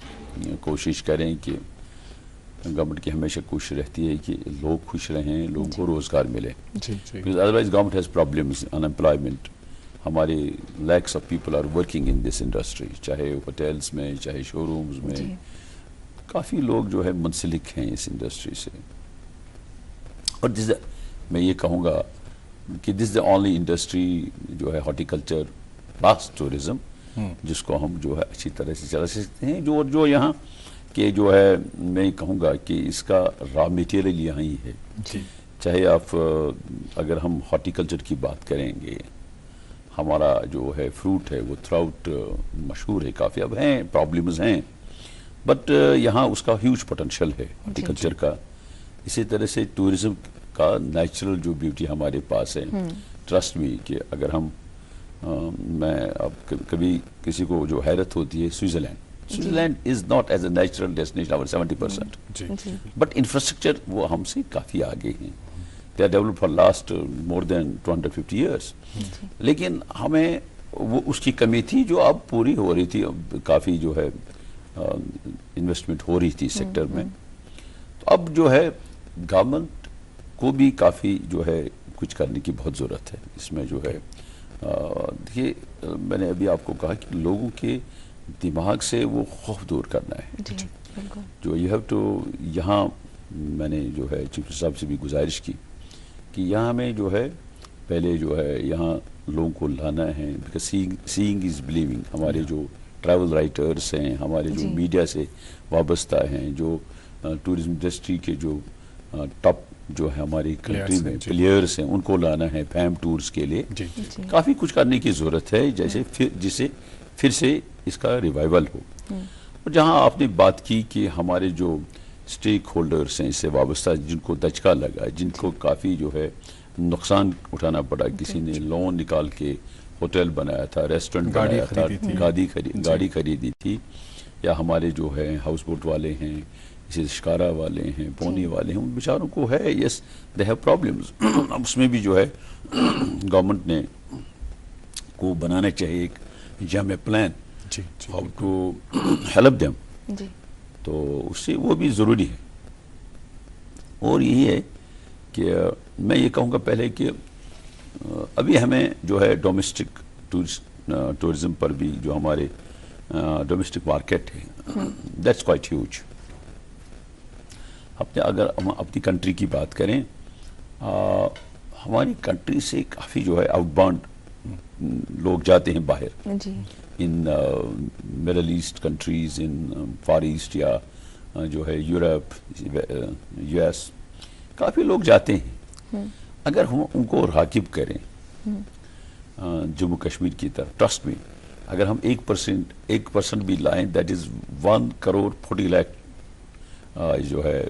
Speaker 6: کوشش کریں کہ گورنمنٹ کی ہمیشہ کوشش رہتی ہے کہ لوگ خوش رہیں, لوگوں کو روزگار ملے, otherwise government has problems, in employment. ہمارے lakhs of people are working in this industry, چاہے ہوٹلس میں, چاہے شو رومز میں, کافی لوگ جو ہے منسلک ہیں اس انڈسٹری سے. اور میں یہ کہوں گا کہ دس دا اونلی انڈسٹری جو ہے ہارٹیکلچر پلس ٹورزم جس کو ہم جو ہے اچھی طرح سے چلا سکتے ہیں. جو یہاں کہ جو ہے میں کہوں گا کہ اس کا را میٹیریل یہاں ہی ہے. چاہے آپ اگر ہم ہارٹیکلچر کی بات کریں گے, ہمارا جو ہے فروٹ ہے وہ تھراؤٹ مشہور ہے کافی. اب ہیں پرابلمز ہیں بٹ یہاں اس کا ہیوج پوٹینشیل ہے ہارٹیکلچر کا. اسی طرح سے ٹورزم کا نیچرل جو بیوٹی ہمارے پاس ہے, ٹرسٹ می کہ اگر ہم میں اب کبھی کسی کو جو حیرت ہوتی ہے Switzerland is not as a natural destination اور 70%, بٹ انفراسٹرکچر وہ ہم سے کافی آگے ہیں. They are develop for last more than 250 years. لیکن ہمیں وہ اس کی کمی تھی جو اب پوری ہو رہی تھی. کافی جو ہے انویسٹمنٹ ہو رہی تھی سیکٹر میں. تو اب جو ہے گورنمنٹ کو بھی کافی جو ہے کچھ کرنے کی بہت ضرورت ہے اس میں. جو ہے دیکھیے میں نے ابھی آپ کو کہا کہ لوگوں کے دماغ سے وہ خوف دور کرنا ہے. جو یو ہیو ٹو, یہاں میں نے جو ہے چیف صاحب سے بھی گزارش کی کہ یہاں میں جو ہے پہلے جو ہے یہاں لوگوں کو لانا ہے, بیکاز سیئنگ از بلیونگ. ہمارے جو ٹریول رائٹرس ہیں, ہمارے جو میڈیا سے وابستہ ہیں, جو ٹورزم انڈسٹری کے جو ٹاپ جو ہے ہماری کنٹری میں پلیئرس ہیں, ان کو لانا ہے فیم ٹورز کے لیے. کافی کچھ کرنے کی ضرورت ہے جیسے جسے پھر سے اس کا ریوائول ہو. اور جہاں آپ نے بات کی کہ ہمارے جو اسٹیک ہولڈرس ہیں اس سے وابستہ, جن کو دھچکا لگا, جن کو کافی جو ہے نقصان اٹھانا پڑا, کسی نے لون نکال کے ہوٹل بنایا تھا, ریسٹورنٹ بنایا تھا, گاڑی خریدی تھی, یا ہمارے جو ہے ہاؤس بوٹ والے ہیں, اسی شکارا والے ہیں, پونی والے ہیں, ان بیچاروں کو ہے یس دے ہیو پرابلمز. اب اس میں بھی جو ہے گورنمنٹ نے کو بنانا چاہیے ایک جامع plan how to help them. تو اس سے وہ بھی ضروری ہے. اور یہی ہے کہ میں یہ کہوں گا پہلے کہ ابھی ہمیں جو ہے ڈومیسٹک ٹورزم پر بھی جو ہمارے ڈومیسٹک مارکیٹ ہے دیٹس کوائٹ ہیوج. اگر ہم اپنی کنٹری کی بات کریں, ہماری کنٹری سے کافی جو ہے آؤٹ باؤنڈ لوگ جاتے ہیں باہر, in Middle East countries, in Far East, یا جو ہے یورپ, یو ایس, کافی لوگ جاتے ہیں. اگر ہم ان کو راغب کریں جموں کشمیر کی طرف, ٹرسٹ میں اگر ہم 1% بھی لائیں, دیٹ از 1 کروڑ 40 لاکھ جو ہے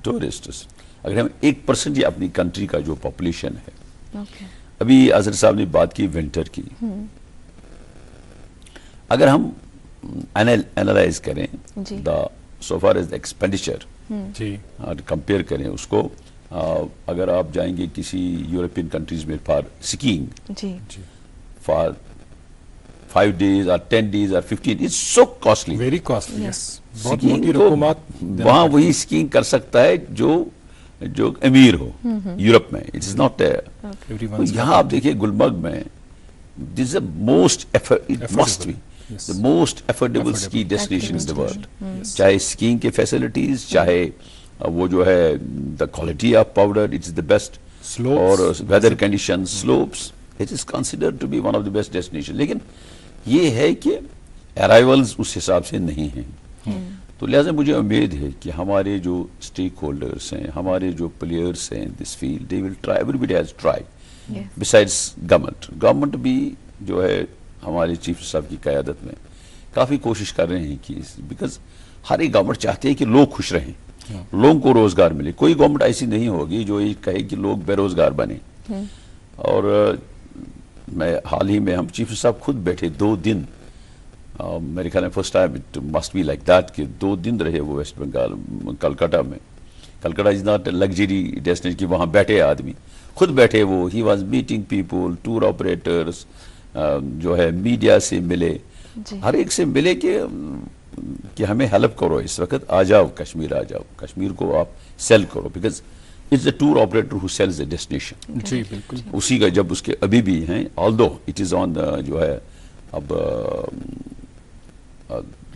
Speaker 6: ٹورسٹس. اگر ہم 1% یہ اپنی کنٹری کا جو پاپولیشن ہے. ابھی اظہر صاحب نے بات کی ونٹر کی, اگر ہم اینالائز کریں دا سو فار ایز ایکسپینڈیچر کمپیئر کریں اس کو, اگر آپ جائیں گے کسی یورپین کنٹریز میں for skiing for 5 days or 10 days or 15, it's so costly.
Speaker 2: Very costly, yes.
Speaker 6: بہت موٹی رقومات وہاں وہی سکینگ کر سکتا ہے جو امیر ہو یورپ میں. It is not. یہاں آپ دیکھیے گلمرگ میں this is most must be the most affordable ski destination in the world. چاہے سکینگ کے فیسلٹیز, چاہے وہ جو ہے the quality of powder, it is the best, اور weather conditions, slopes, it is considered to be one of the best destinations. لیکن یہ ہے کہ ارائیولز اس حساب سے نہیں ہیں. تو لہٰذا مجھے امید ہے کہ ہمارے جو اسٹیک ہولڈرس ہیں, ہمارے جو پلیئرس ہیں this field, they will try, everybody has tried besides government بھی جو ہے ہمارے چیف صاحب کی قیادت میں کافی کوشش کر رہے ہیں کہ بیکاز ہر ایک گورنمنٹ چاہتے ہیں کہ لوگ خوش رہیں, لوگوں کو روزگار ملے. کوئی گورنمنٹ ایسی نہیں ہوگی جو یہ کہے کہ لوگ بے روزگار بنے. اور میں حال ہی میں ہم چیف صاحب خود بیٹھے 2 دن, میرے خیال میں first time it must be like that کہ 2 دن رہے وہ ویسٹ بنگال کلکتہ میں. Calcutta is not a luxury destination کہ وہاں بیٹھے آدمی, خود بیٹھے وہ, he was meeting people, tour operators, جو ہے میڈیا سے ملے, ہر ایک سے ملے کہ ہمیں ہیلپ کرو, اس وقت آ جاؤ کشمیر, آ جاؤ کشمیر کو آپ سیل کرو, because it's a tour operator who sells a destination.
Speaker 2: جی بالکل.
Speaker 6: اسی کا جب اس کے ابھی بھی ہیں, آلدو اٹ از آن جو ہے اب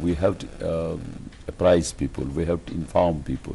Speaker 6: we have to apprise people, we have to inform people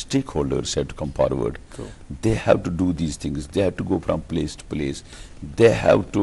Speaker 6: stakeholders have to come forward. They have to do these things. They have to go from place to place. They have to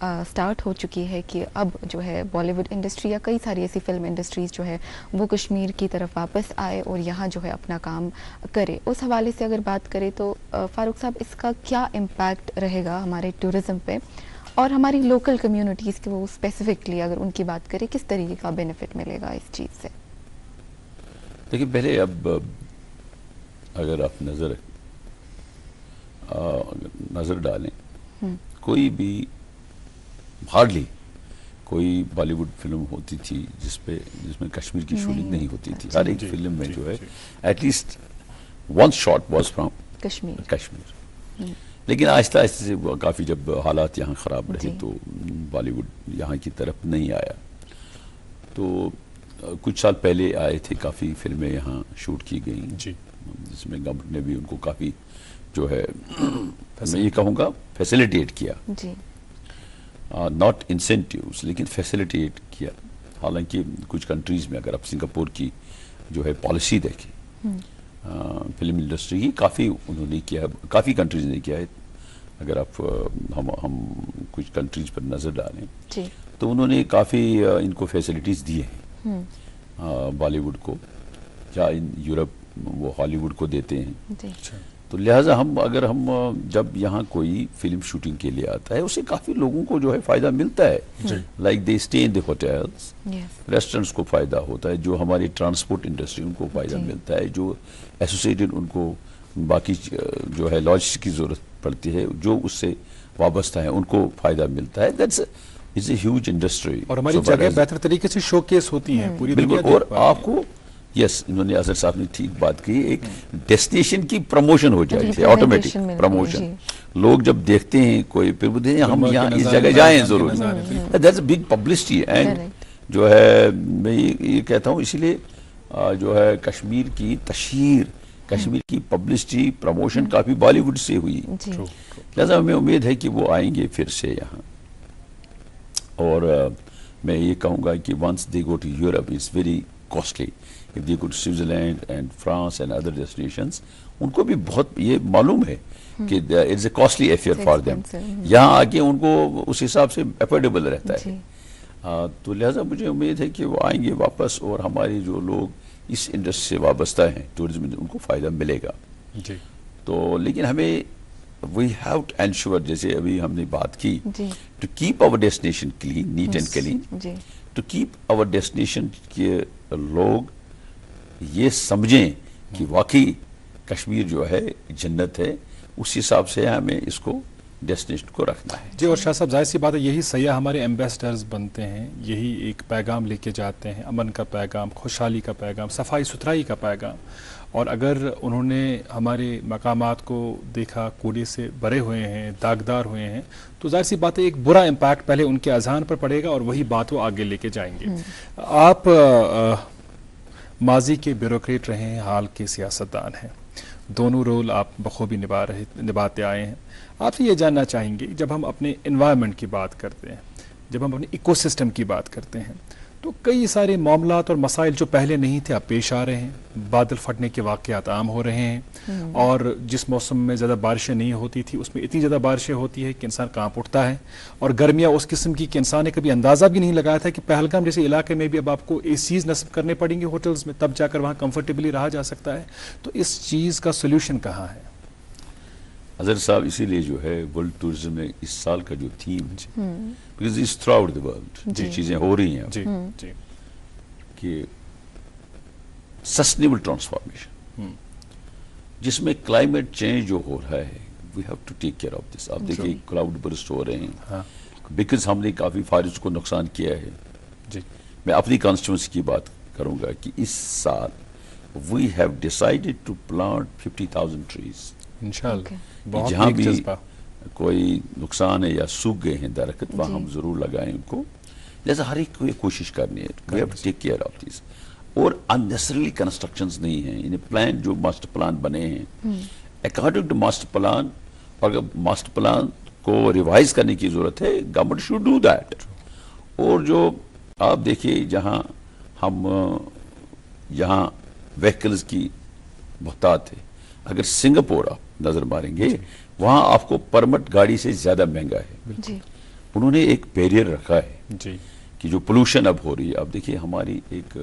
Speaker 1: start ہو چکی ہے کہ اب جو ہے بالی would industry یا کئی ساری ایسی فلم انڈسٹریز جو ہے وہ کشمیر کی طرف واپس آئے اور یہاں جو ہے اپنا کام کرے. اس حوالے سے اگر بات کریں تو فاروق صاحب اس کا کیا امپیکٹ رہے گا ہمارے ٹورزم پہ اور ہماری لوکل کمیونٹیز کے وہ اسپیسیفکلی اگر ان کی بات کریں کس طریقے کا بینیفٹ ملے گا اس چیز سے؟
Speaker 6: دیکھیے پہلے اب اگر آپ نظر ڈالیں کوئی بھی ہارڈلی کوئی بالی ووڈ فلم ہوتی تھی جس میں کشمیر کی شوٹنگ نہیں ہوتی تھی. ہر ایک فلم میں جو ہے at least one shot was from Kashmir. لیکن آہستہ آہستہ سے کافی جب حالات یہاں خراب رہے تو بالی ووڈ یہاں کی طرف نہیں آیا. تو کچھ سال پہلے آئے تھے, کافی فلمیں یہاں شوٹ کی گئیں جس میں گورنمنٹ نے بھی ان کو کافی جو ہے میں یہ کہوں گا فیسیلیٹیٹ کیا, ناٹ انسینٹیوز لیکن فیسیلیٹیٹ کیا. حالانکہ کچھ کنٹریز میں اگر آپ سنگاپور کی جو ہے پالیسی دیکھیں فلم انڈسٹری کی, کافی انہوں نے کیا ہے, کافی کنٹریز نے کیا ہے. اگر آپ ہم کچھ کنٹریز پر نظر ڈالیں تو انہوں نے کافی ان کو فیسلٹیز دی ہیں بالی ووڈ کو, یا یورپ وہ ہالی ووڈ کو دیتے ہیں. تو لہٰذا اگر ہم جب یہاں کوئی فلم شوٹنگ کے لیے آتا ہے اسے کافی لوگوں کو جو ہے فائدہ ملتا ہے. Like they stay in the hotels, restaurants کو فائدہ ہوتا ہے, جو ہماری ٹرانسپورٹ انڈسٹری ان کو فائدہ ملتا ہے, جو ایسوسیٹڈ ان کو باقی جو ہے لاجسٹک کی ضرورت پڑتی ہے جو اس سے وابستہ ہیں ان کو فائدہ ملتا ہے. That's it's a huge industry
Speaker 2: اور ہماری جگہ بہتر طریقے سے شو کیس ہوتی ہیں پوری دنیا.
Speaker 6: بالکل. اور آپ کو یس انہوں نے اظہر صاحب نے ٹھیک بات کی, ایک ڈیسٹینیشن کی پروموشن ہو جائے تھے, آٹومیٹک پروموشن. لوگ جب دیکھتے ہیں کوئی پھر وہ دیکھتے ہیں ہم یہاں اس جگہ جائیں ضرور. That's a big publicity. And جو ہے میں یہ کہتا ہوں اسی لیے جو ہے کشمیر کی تشہیر, کشمیر کی پبلسٹی پروموشن کافی بالی ووڈ سے ہوئی. لہذا ہمیں امید ہے کہ وہ آئیں گے پھر سے یہاں. اور میں یہ کہوں گا کہ once they go to Europe it's very costly. If they go to Switzerland and France and other destinations, ان کو بھی بہت یہ معلوم ہے کہ it's a costly affair for them. یہاں آگے ان کو اس حساب سے افورڈیبل رہتا ہے. تو لہٰذا مجھے امید ہے کہ وہ آئیں گے واپس اور ہمارے جو لوگ اس انڈسٹری سے وابستہ ہیں ٹورزم میں ان کو فائدہ ملے گا. تو لیکن ہمیں we have to ensure, جیسے ابھی ہم نے بات کی, to keep our destination clean, neat and clean, to keep our destination کے لوگ یہ سمجھیں کہ واقعی کشمیر جو ہے جنت ہے, اس حساب سے ہمیں اس کو ڈیسٹینیشن کو رکھنا ہے.
Speaker 2: جی. اور شاہ صاحب ظاہر سی بات ہے یہی سیاح ہمارے ایمبیسڈرز بنتے ہیں, یہی ایک پیغام لے کے جاتے ہیں, امن کا پیغام, خوشحالی کا پیغام, صفائی ستھرائی کا پیغام. اور اگر انہوں نے ہمارے مقامات کو دیکھا کوڑے سے بھرے ہوئے ہیں, داغدار ہوئے ہیں, تو ظاہر سی بات ہے ایک برا امپیکٹ پہلے ان کے اذہان پر پڑے گا اور وہی بات وہ آگے لے کے جائیں گے. آپ ماضی کے بیوروکریٹ رہے ہیں, حال کے سیاستدان ہیں, دونوں رول آپ بخوبی نبھاتے آئے ہیں. آپ سے یہ جاننا چاہیں گے جب ہم اپنے انوائرمنٹ کی بات کرتے ہیں, جب ہم اپنے ایکو سسٹم کی بات کرتے ہیں, تو کئی سارے معاملات اور مسائل جو پہلے نہیں تھے اب پیش آ رہے ہیں. بادل پھٹنے کے واقعات عام ہو رہے ہیں, اور جس موسم میں زیادہ بارشیں نہیں ہوتی تھی اس میں اتنی زیادہ بارشیں ہوتی ہے کہ انسان کانپ اٹھتا ہے. اور گرمیاں اس قسم کی کہ انسان نے کبھی اندازہ بھی نہیں لگایا تھا کہ پہلگام جیسے علاقے میں بھی اب آپ کو اے سیز نصب کرنے پڑیں گے ہوٹلز میں, تب جا کر وہاں کمفرٹیبلی رہا جا سکتا ہے. تو اس چیز کا سولوشن کہاں ہے؟
Speaker 6: اظہر صاحب اسی لیے جو ہے ورلڈ ٹورزم میں اس سال کا جو تھیم بیکاز اس تھرو آؤٹ دی ورلڈ جو چیزیں ہو رہی ہیں کہ سسٹینیبل ٹرانسفارمیشن, جس میں کلائمیٹ چینج جو ہو رہا ہے we have to take care of this. آپ دیکھیے کلاؤڈ برسٹ ہو رہے ہیں بیکاز ہم نے کافی فارسٹ کو نقصان کیا ہے. میں اپنی کانسٹیٹوئنسی کی بات کروں گا کہ اس سال we have decided to plant 50,000 trees. انشاءاللہ جہاں بھی کوئی نقصان ہے یا سوکھ گئے ہیں درخت وہاں ہم ضرور لگائیں ان کو. لہذا ہر ایک کو یہ کوشش کرنی ہے, we have to take care of this. اور اننیسریلی کنسٹرکشنز نہیں ہیں, یعنی پلان جو ماسٹر پلان بنے ہیں اکارڈنگ ٹو ماسٹر پلان, اگر ماسٹر پلان کو ریوائز کرنے کی ضرورت ہے گورنمنٹ شوڈ ڈو دیٹ. اور جو آپ دیکھیے جہاں ہم یہاں وہیکلز کی محتاط ہے, اگر سنگاپور آپ نظر ماریں گے وہاں آپ کو پرمٹ گاڑی سے زیادہ مہنگا ہے. انہوں نے ایک بیریئر رکھا ہے
Speaker 2: جی
Speaker 6: کہ جو پولوشن اب ہو رہی ہے. اب دیکھیے ہماری ایک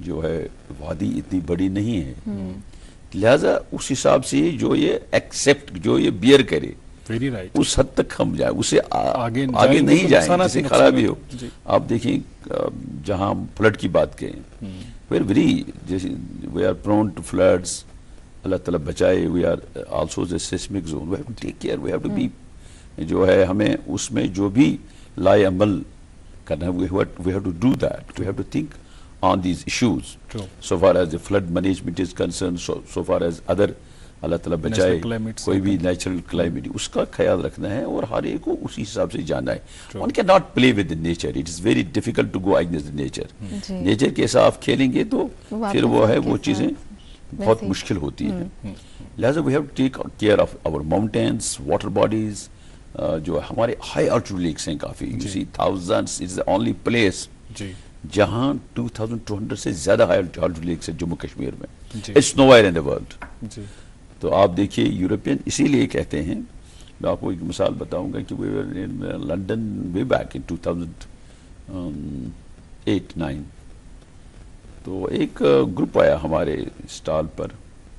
Speaker 6: جو ہے وادی اتنی بڑی نہیں ہے, لہذا اس حساب سے جو یہ ایکسیپٹ, جو یہ بیئر کرے,
Speaker 2: ویری رائٹ,
Speaker 6: اس حد تک ہم جائیں, اسے
Speaker 2: آگے
Speaker 6: آگے نہیں جائیں جسے خرابی ہو.
Speaker 2: جی.
Speaker 6: آپ دیکھیں جہاں فلڈ کی بات کریں, very we are prone to floods, اللہ تعالیٰ بچائے. We are also a seismic zone, we have to take care, we have to be, جو ہے ہمیں اس میں جو بھی لائے عمل کرنا ہے, we have to do that, we have to think on these issues.
Speaker 2: True.
Speaker 6: So far as the flood management is concerned, so far as other, اللہ تعالیٰ بچائے, کوئی بھی نیچرل کلائمیٹ, اس کا خیال رکھنا ہے اور ہر ایک کو اسی حساب سے جانا ہے. One cannot play with the nature. It is very difficult to go against the nature. Nature کے ساتھ کھیلیں گے تو پھر وہ ہے وہ چیزیں بہت مشکل ہوتی ہیں. لہذا we have to take care of our mountains, water bodies, جو ہمارے high altitude lakes ہیں کافی. You see thousands, it's the only place جہاں 2200 سے زیادہ ہائی الٹیٹیوڈ لیکس ہے جموں کشمیر میں. It's nowhere in the world. تو آپ دیکھیے یورپین اسی لیے کہتے ہیں, میں آپ کو ایک مثال بتاؤں گا کہ وی ور in London way back in 2008-9, تو ایک گروپ آیا ہمارے stall per.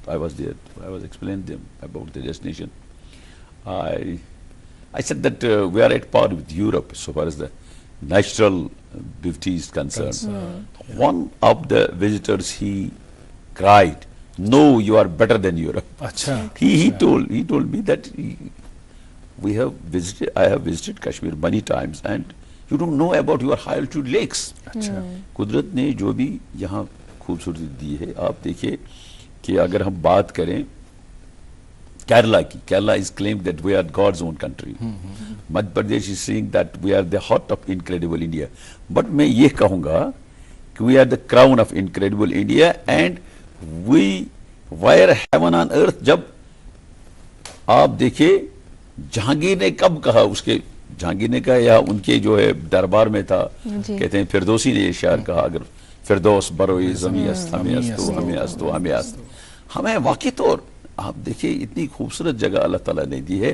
Speaker 6: I was there, I was explaining them about the destination. I said that we are at par with Europe so far as the natural beauty is concerned. One of the visitors, he cried, "No, you are better than Europe."
Speaker 2: Achha.
Speaker 6: He told me that I have visited Kashmir many times and you don't know about your high altitude lakes.
Speaker 2: اچھا.
Speaker 6: قدرت نے جو بھی یہاں خوبصورتی دی ہے, آپ دیکھیے کہ اگر ہم بات کریں کیرلا کی, Kerala is claimed that we are God's own country. Madhya Pradesh is saying that we are the heart of incredible India. But میں یہ کہوں گا کہ we are the crown of incredible India and we were heaven on earth. جب آپ دیکھیں جہانگیر نے کب کہا, اس کے جہانگیر نے کہا یا ان کے جو ہے دربار میں تھا, کہتے ہیں فردوسی نے یہ شعر کہا, اگر فردوس بروئے زمیں است ہمیں استو ہمیں استو ہمیں است. ہمیں واقعی طور آپ دیکھیں اتنی خوبصورت جگہ اللہ تعالیٰ نے دی ہے,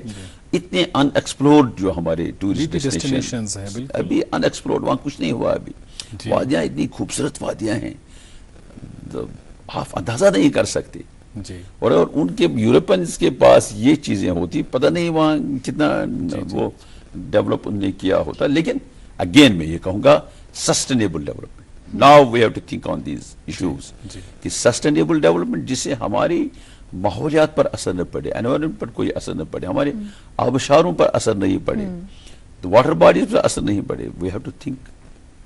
Speaker 6: اتنے ان ایکسپلورڈ جو ہمارے ٹورسٹ ڈیسٹینیشنز ہیں, ابھی ان ایکسپلورڈ, وہاں کچھ نہیں ہوا ابھی. وادیاں اتنی خوبصورت وادیاں ہیں, آپ اندازہ نہیں کر سکتے. اور ان کے یورپینز کے پاس یہ چیزیں ہوتی, پتہ نہیں وہاں کتنا وہ ڈیولپ انہوں نے کیا ہوتا. لیکن اگین میں یہ کہوں گا sustainable development. Now we have to think on these issues. کہ سسٹینیبل ڈیولپمنٹ جس سے ہماری ماحولیات پر اثر نہ پڑے, انوائرمنٹ پر کوئی اثر نہ پڑے, ہمارے آبشاروں پر اثر نہیں پڑے, واٹر باڈیز پر اثر نہیں پڑے. We have to think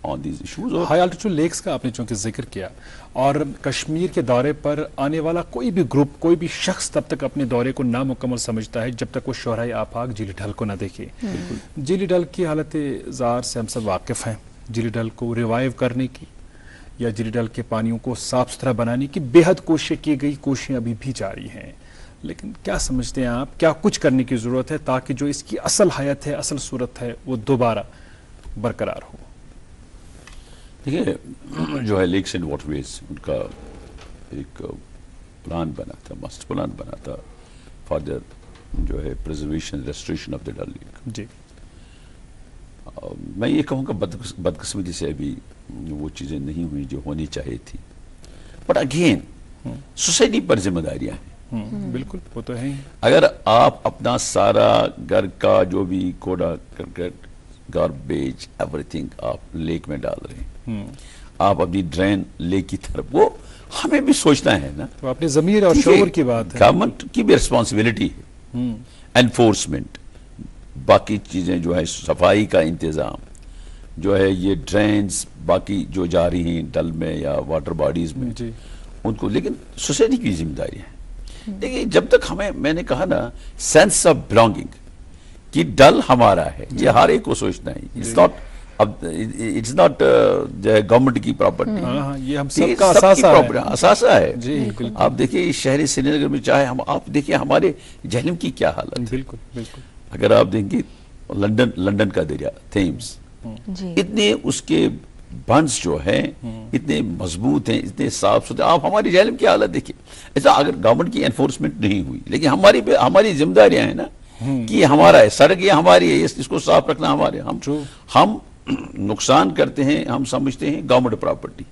Speaker 6: on these issues.
Speaker 2: High altitude lakes کا آپ نے چونکہ ذکر کیا, اور کشمیر کے دورے پر آنے والا کوئی بھی گروپ, کوئی بھی شخص تب تک اپنے دورے کو نامکمل سمجھتا ہے جب تک وہ شاہراہ آفاق جیلی ڈھل کو نہ دیکھے. جیلی ڈھل کی حالت زار سے ہم سب واقف ہیں. جیلی ڈھل کو ریوائیو کرنے کی یا جیلی ڈھل کے پانیوں کو صاف ستھرا بنانے کی بے حد کوششیں کی گئی, کوششیں ابھی بھی جاری ہیں. لیکن کیا سمجھتے ہیں آپ, کیا کچھ کرنے کی ضرورت ہے تاکہ جو اس کی اصل حیت ہے, اصل صورت ہے, وہ دوبارہ برقرار ہو؟
Speaker 6: دیکھیے جو ہے لیکس اینڈ واٹر ویز, ان کا ایک پلان بنا تھا, ماسٹر پلان بنا تھا فار دا جو ہے preservation restoration of the Dal lake.
Speaker 2: جی,
Speaker 6: میں یہ کہوں گا بدقسمتی سے ابھی وہ چیزیں نہیں ہوئی جو ہونی چاہیے تھی. بٹ اگین سوسائٹی پر ذمہ داریاں ہیں.
Speaker 2: بالکل, وہ تو ہے.
Speaker 6: اگر آپ اپنا سارا گھر کا جو بھی کوڑا کرکٹ, گاربیج, ایوری تھنگ آپ لیک میں ڈال رہے ہیں, آپ اپنی ڈرین لیک کی طرف, وہ ہمیں بھی سوچنا ہے نا.
Speaker 2: تو اپنے ضمیر اور شعور کی بات ہے,
Speaker 6: گورنمنٹ کی بھی ریسپانسبلٹی ہے, انفورسمنٹ, باقی چیزیں جو ہے صفائی کا انتظام, جو ہے یہ ڈرینز باقی جو جا رہی ہیں ڈل میں یا واٹر باڈیز میں, ان کو. لیکن سوسائٹی کی ذمہ داری ہے. دیکھیے جب تک ہمیں, میں نے کہا نا, سینس آف بلانگنگ کہ ڈل ہمارا ہے, یہ ہر ایک کو سوچنا ہے. اٹس ناٹ گورنمنٹ کی پراپرٹی,
Speaker 2: یہ ہم سب کا
Speaker 6: اثاثہ ہے. آپ دیکھیے شہر سری نگر میں, چاہے ہم, آپ دیکھیے ہمارے جہلم کی کیا حالت ہے.
Speaker 2: بالکل بالکل.
Speaker 6: اگر آپ دیکھیں گے لنڈن کا دریا تھیمز, اتنے اس کے بنز جو ہیں اتنے مضبوط ہیں, اتنے صاف ستھرے. آپ ہماری جہلم کی حالت دیکھیے. ایسا اگر گورنمنٹ کی انفورسمنٹ نہیں ہوئی, لیکن ہماری ذمہ داریاں ہیں نا کہ یہ ہمارا ہے, سڑک یہ ہماری ہے, اس کو صاف رکھنا ہمارے. ہم نقصان کرتے ہیں, ہم سمجھتے ہیں گورنمنٹ پراپرٹی.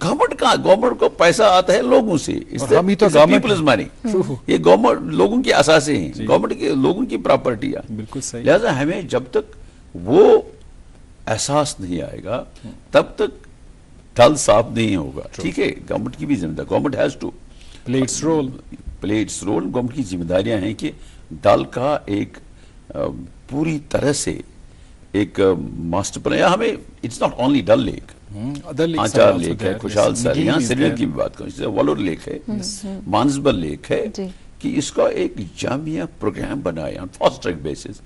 Speaker 6: گورنمنٹ کو پیسہ آتا ہے لوگوں سے, پیپلز منی. یہ گورنمنٹ لوگوں کے اثاثے ہیں, گورنمنٹ کے لوگوں کی پراپرٹی ہے.
Speaker 2: بالکل صحیح.
Speaker 6: لہذا ہمیں جب تک وہ احساس نہیں آئے گا تب تک ڈل صاف نہیں ہوگا. ٹھیک ہے, گورنمنٹ کی بھی ذمہ داری, government has to play its role. Government کی ذمہ داریاں ہیں کہ ڈل کا ایک پوری طرح سے ایک ماسٹر پلان. ہمیں it's not only Dal lake, Anchar lake ہے, خوشحال سر, یہاں سری نگر کی بھی بات کروں, ولور لیک ہے, مانسبل لیک ہے, کہ اس کا ایک جامعہ پروگرام بنائے آن فاسٹ ٹریک بیسس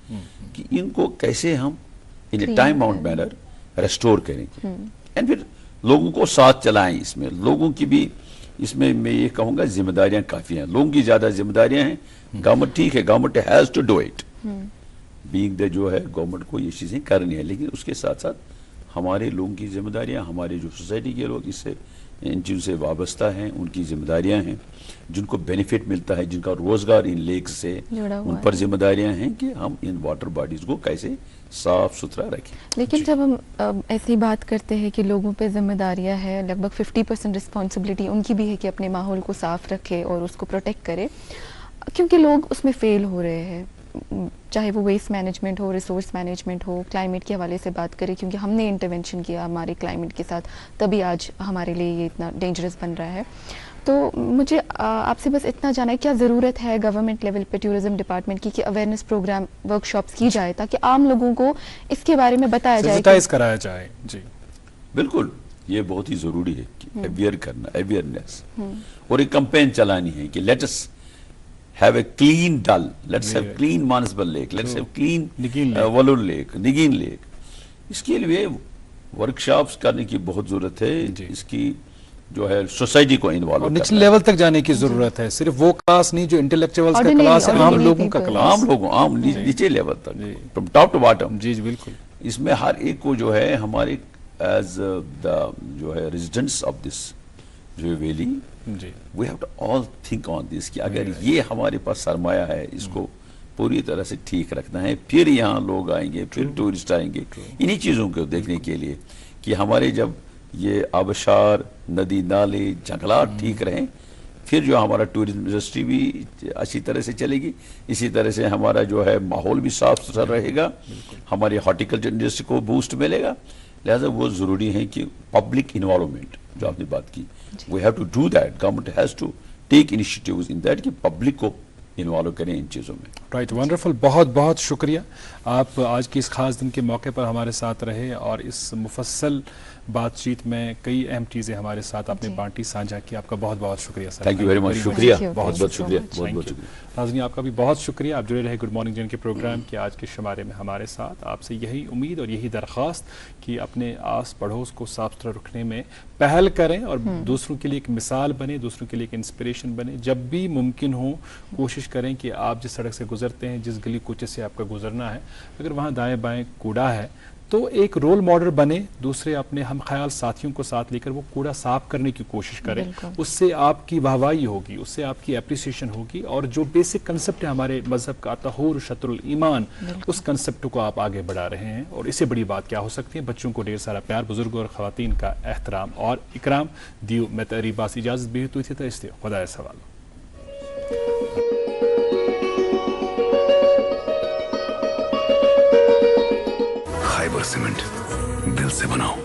Speaker 6: کہ ان کو کیسے ہم in a time bound manner restore کریں گے, اینڈ پھر لوگوں کو ساتھ چلائیں. اس میں لوگوں کی بھی, اس میں یہ کہوں گا ذمہ داریاں کافی ہیں, لوگوں کی زیادہ ذمہ داریاں ہیں. گورنمنٹ ٹھیک ہے, government has to do it, being the جو ہے گورنمنٹ کو یہ چیزیں کرنی ہے, لیکن اس کے ساتھ ساتھ ہمارے لوگوں کی ذمہ داریاں, ہمارے جو سوسائٹی کے لوگ اس سے ان چیزوں سے وابستہ ہیں, ان کی ذمہ داریاں ہیں, جن کو بینیفٹ ملتا ہے, جن کا روزگار ان لیک سے, ان پر ذمہ داریاں ہیں کہ ہم ان واٹر باڈیز کو کیسے صاف ستھرا رکھیں.
Speaker 1: لیکن جب ہم ایسی بات کرتے ہیں کہ لوگوں پہ ذمہ داریاں ہیں, لگ بھگ 50% رسپانسبلٹی ان کی بھی ہے کہ اپنے ماحول کو صاف رکھے اور اس کو پروٹیکٹ کرے, کیونکہ لوگ اس میں فیل ہو رہے ہیں, چاہے وہ ویسٹ مینجمنٹ ہو, ریسورس مینجمنٹ ہو, کلائمیٹ کے حوالے سے بات کریں, کیونکہ ہم نے انٹرونشن کیا ہمارے کلائمیٹ کے ساتھ, تبھی آج ہمارے لیے یہ اتنا ڈینجرس بن رہا ہے. تو مجھے آپ سے بس اتنا جانا ہے, کیا ضرورت ہے گورنمنٹ لیول پہ ٹورزم ڈپارٹمنٹ کی کہ اویئرنیس پروگرام, ورک شاپس کی جائے تاکہ عام لوگوں کو اس کے بارے میں بتایا جائے,
Speaker 2: سینسٹائز کرایا جائے. جی بالکل,
Speaker 6: یہ بہت ہی ضروری ہے کہ اویئر کرنا, اویئرنیس, اور ایک کمپین چلانی ہے کہ let us have a clean Dal, let's have clean Manasbal Lake, let's have clean Walur Lake, Nigin Lake. اس کے لیے ورکشاپس کرنے کی بہت ضرورت ہے, اس کی جو ہے سوسائٹی کو انوالو کرنا,
Speaker 2: نچلے لیول تک جانے کی ضرورت ہے, صرف وہ کلاس نہیں جو انٹلیکچوالز کا کلاس ہے, عام لوگوں کا کلاس,
Speaker 6: عام لوگوں, عام نیچے لیول تک, from top to bottom.
Speaker 2: جی بالکل.
Speaker 6: اس میں ہر ایک کو جو ہے ہمارے ایز دا جو ہے ریزیڈنٹس آف دس جو valley, we have to all think on this کہ اگر یہ ہمارے پاس سرمایہ ہے, اس کو پوری طرح سے ٹھیک رکھنا ہے, پھر یہاں لوگ آئیں گے, پھر ٹورسٹ آئیں گے انہی چیزوں کو دیکھنے کے لیے کہ ہمارے جب یہ آبشار, ندی نالے, جنگلات ٹھیک رہیں, پھر جو ہمارا ٹورزم انڈسٹری بھی اچھی طرح سے چلے گی, اسی طرح سے ہمارا جو ہے ماحول بھی صاف ستھرا رہے گا, ہماری ہارٹیکلچر انڈسٹری کو بوسٹ ملے گا. لہذا وہ ضروری ہے کہ پبلک انوالومنٹ جو آپ نے بات کی, we have to do that, government has to take initiatives in that کہ پبلک کو انوالو کریں ان چیزوں میں.
Speaker 2: رائٹ, ونڈرفل, بہت بہت شکریہ. آپ آج کی اس خاص دن کے موقع پر ہمارے ساتھ رہے اور اس مفصل بات چیت میں کئی اہم چیزیں ہمارے ساتھ آپ نے بانٹی, سانجھا کی. آپ کا بہت بہت شکریہ سر.
Speaker 6: تھینک یو ویری مچ, شکریہ, بہت بہت شکریہ, بہت بہت شکریہ.
Speaker 2: ناظرین آپ کا بھی بہت شکریہ, آپ جڑے رہے گڈ مارننگ جن کے پروگرام کے آج کے شمارے میں ہمارے ساتھ. آپ سے یہی امید اور یہی درخواست کہ اپنے آس پڑوس کو صاف ستھرا رکھنے میں پہل کریں اور دوسروں کے لیے ایک مثال بنے, دوسروں کے لیے ایک انسپریشن بنے. جب بھی ممکن ہو کوشش کریں کہ آپ جس سڑک سے گزرتے ہیں, جس گلی کوچے سے آپ کا گزرنا ہے, اگر وہاں دائیں بائیں کوڑا ہے تو ایک رول ماڈل بنے, دوسرے اپنے ہم خیال ساتھیوں کو ساتھ لے کر وہ کوڑا صاف کرنے کی کوشش کریں. اس سے آپ کی واہوائی ہوگی, اس سے آپ کی اپریسیشن ہوگی, اور جو بیسک کنسپٹ ہے ہمارے مذہب کا طہور شطر الایمان, اس کنسپٹ کو آپ آگے بڑھا رہے ہیں. اور اس سے بڑی بات کیا ہو سکتی ہے؟ بچوں کو ڈھیر سارا پیار, بزرگوں اور خواتین کا احترام اور اکرام. دیو میں تقریباً اجازت بھی ہوئی تھی, اس لیے خدا سوال.
Speaker 3: خیبر سیمنٹ دل سے بناؤ.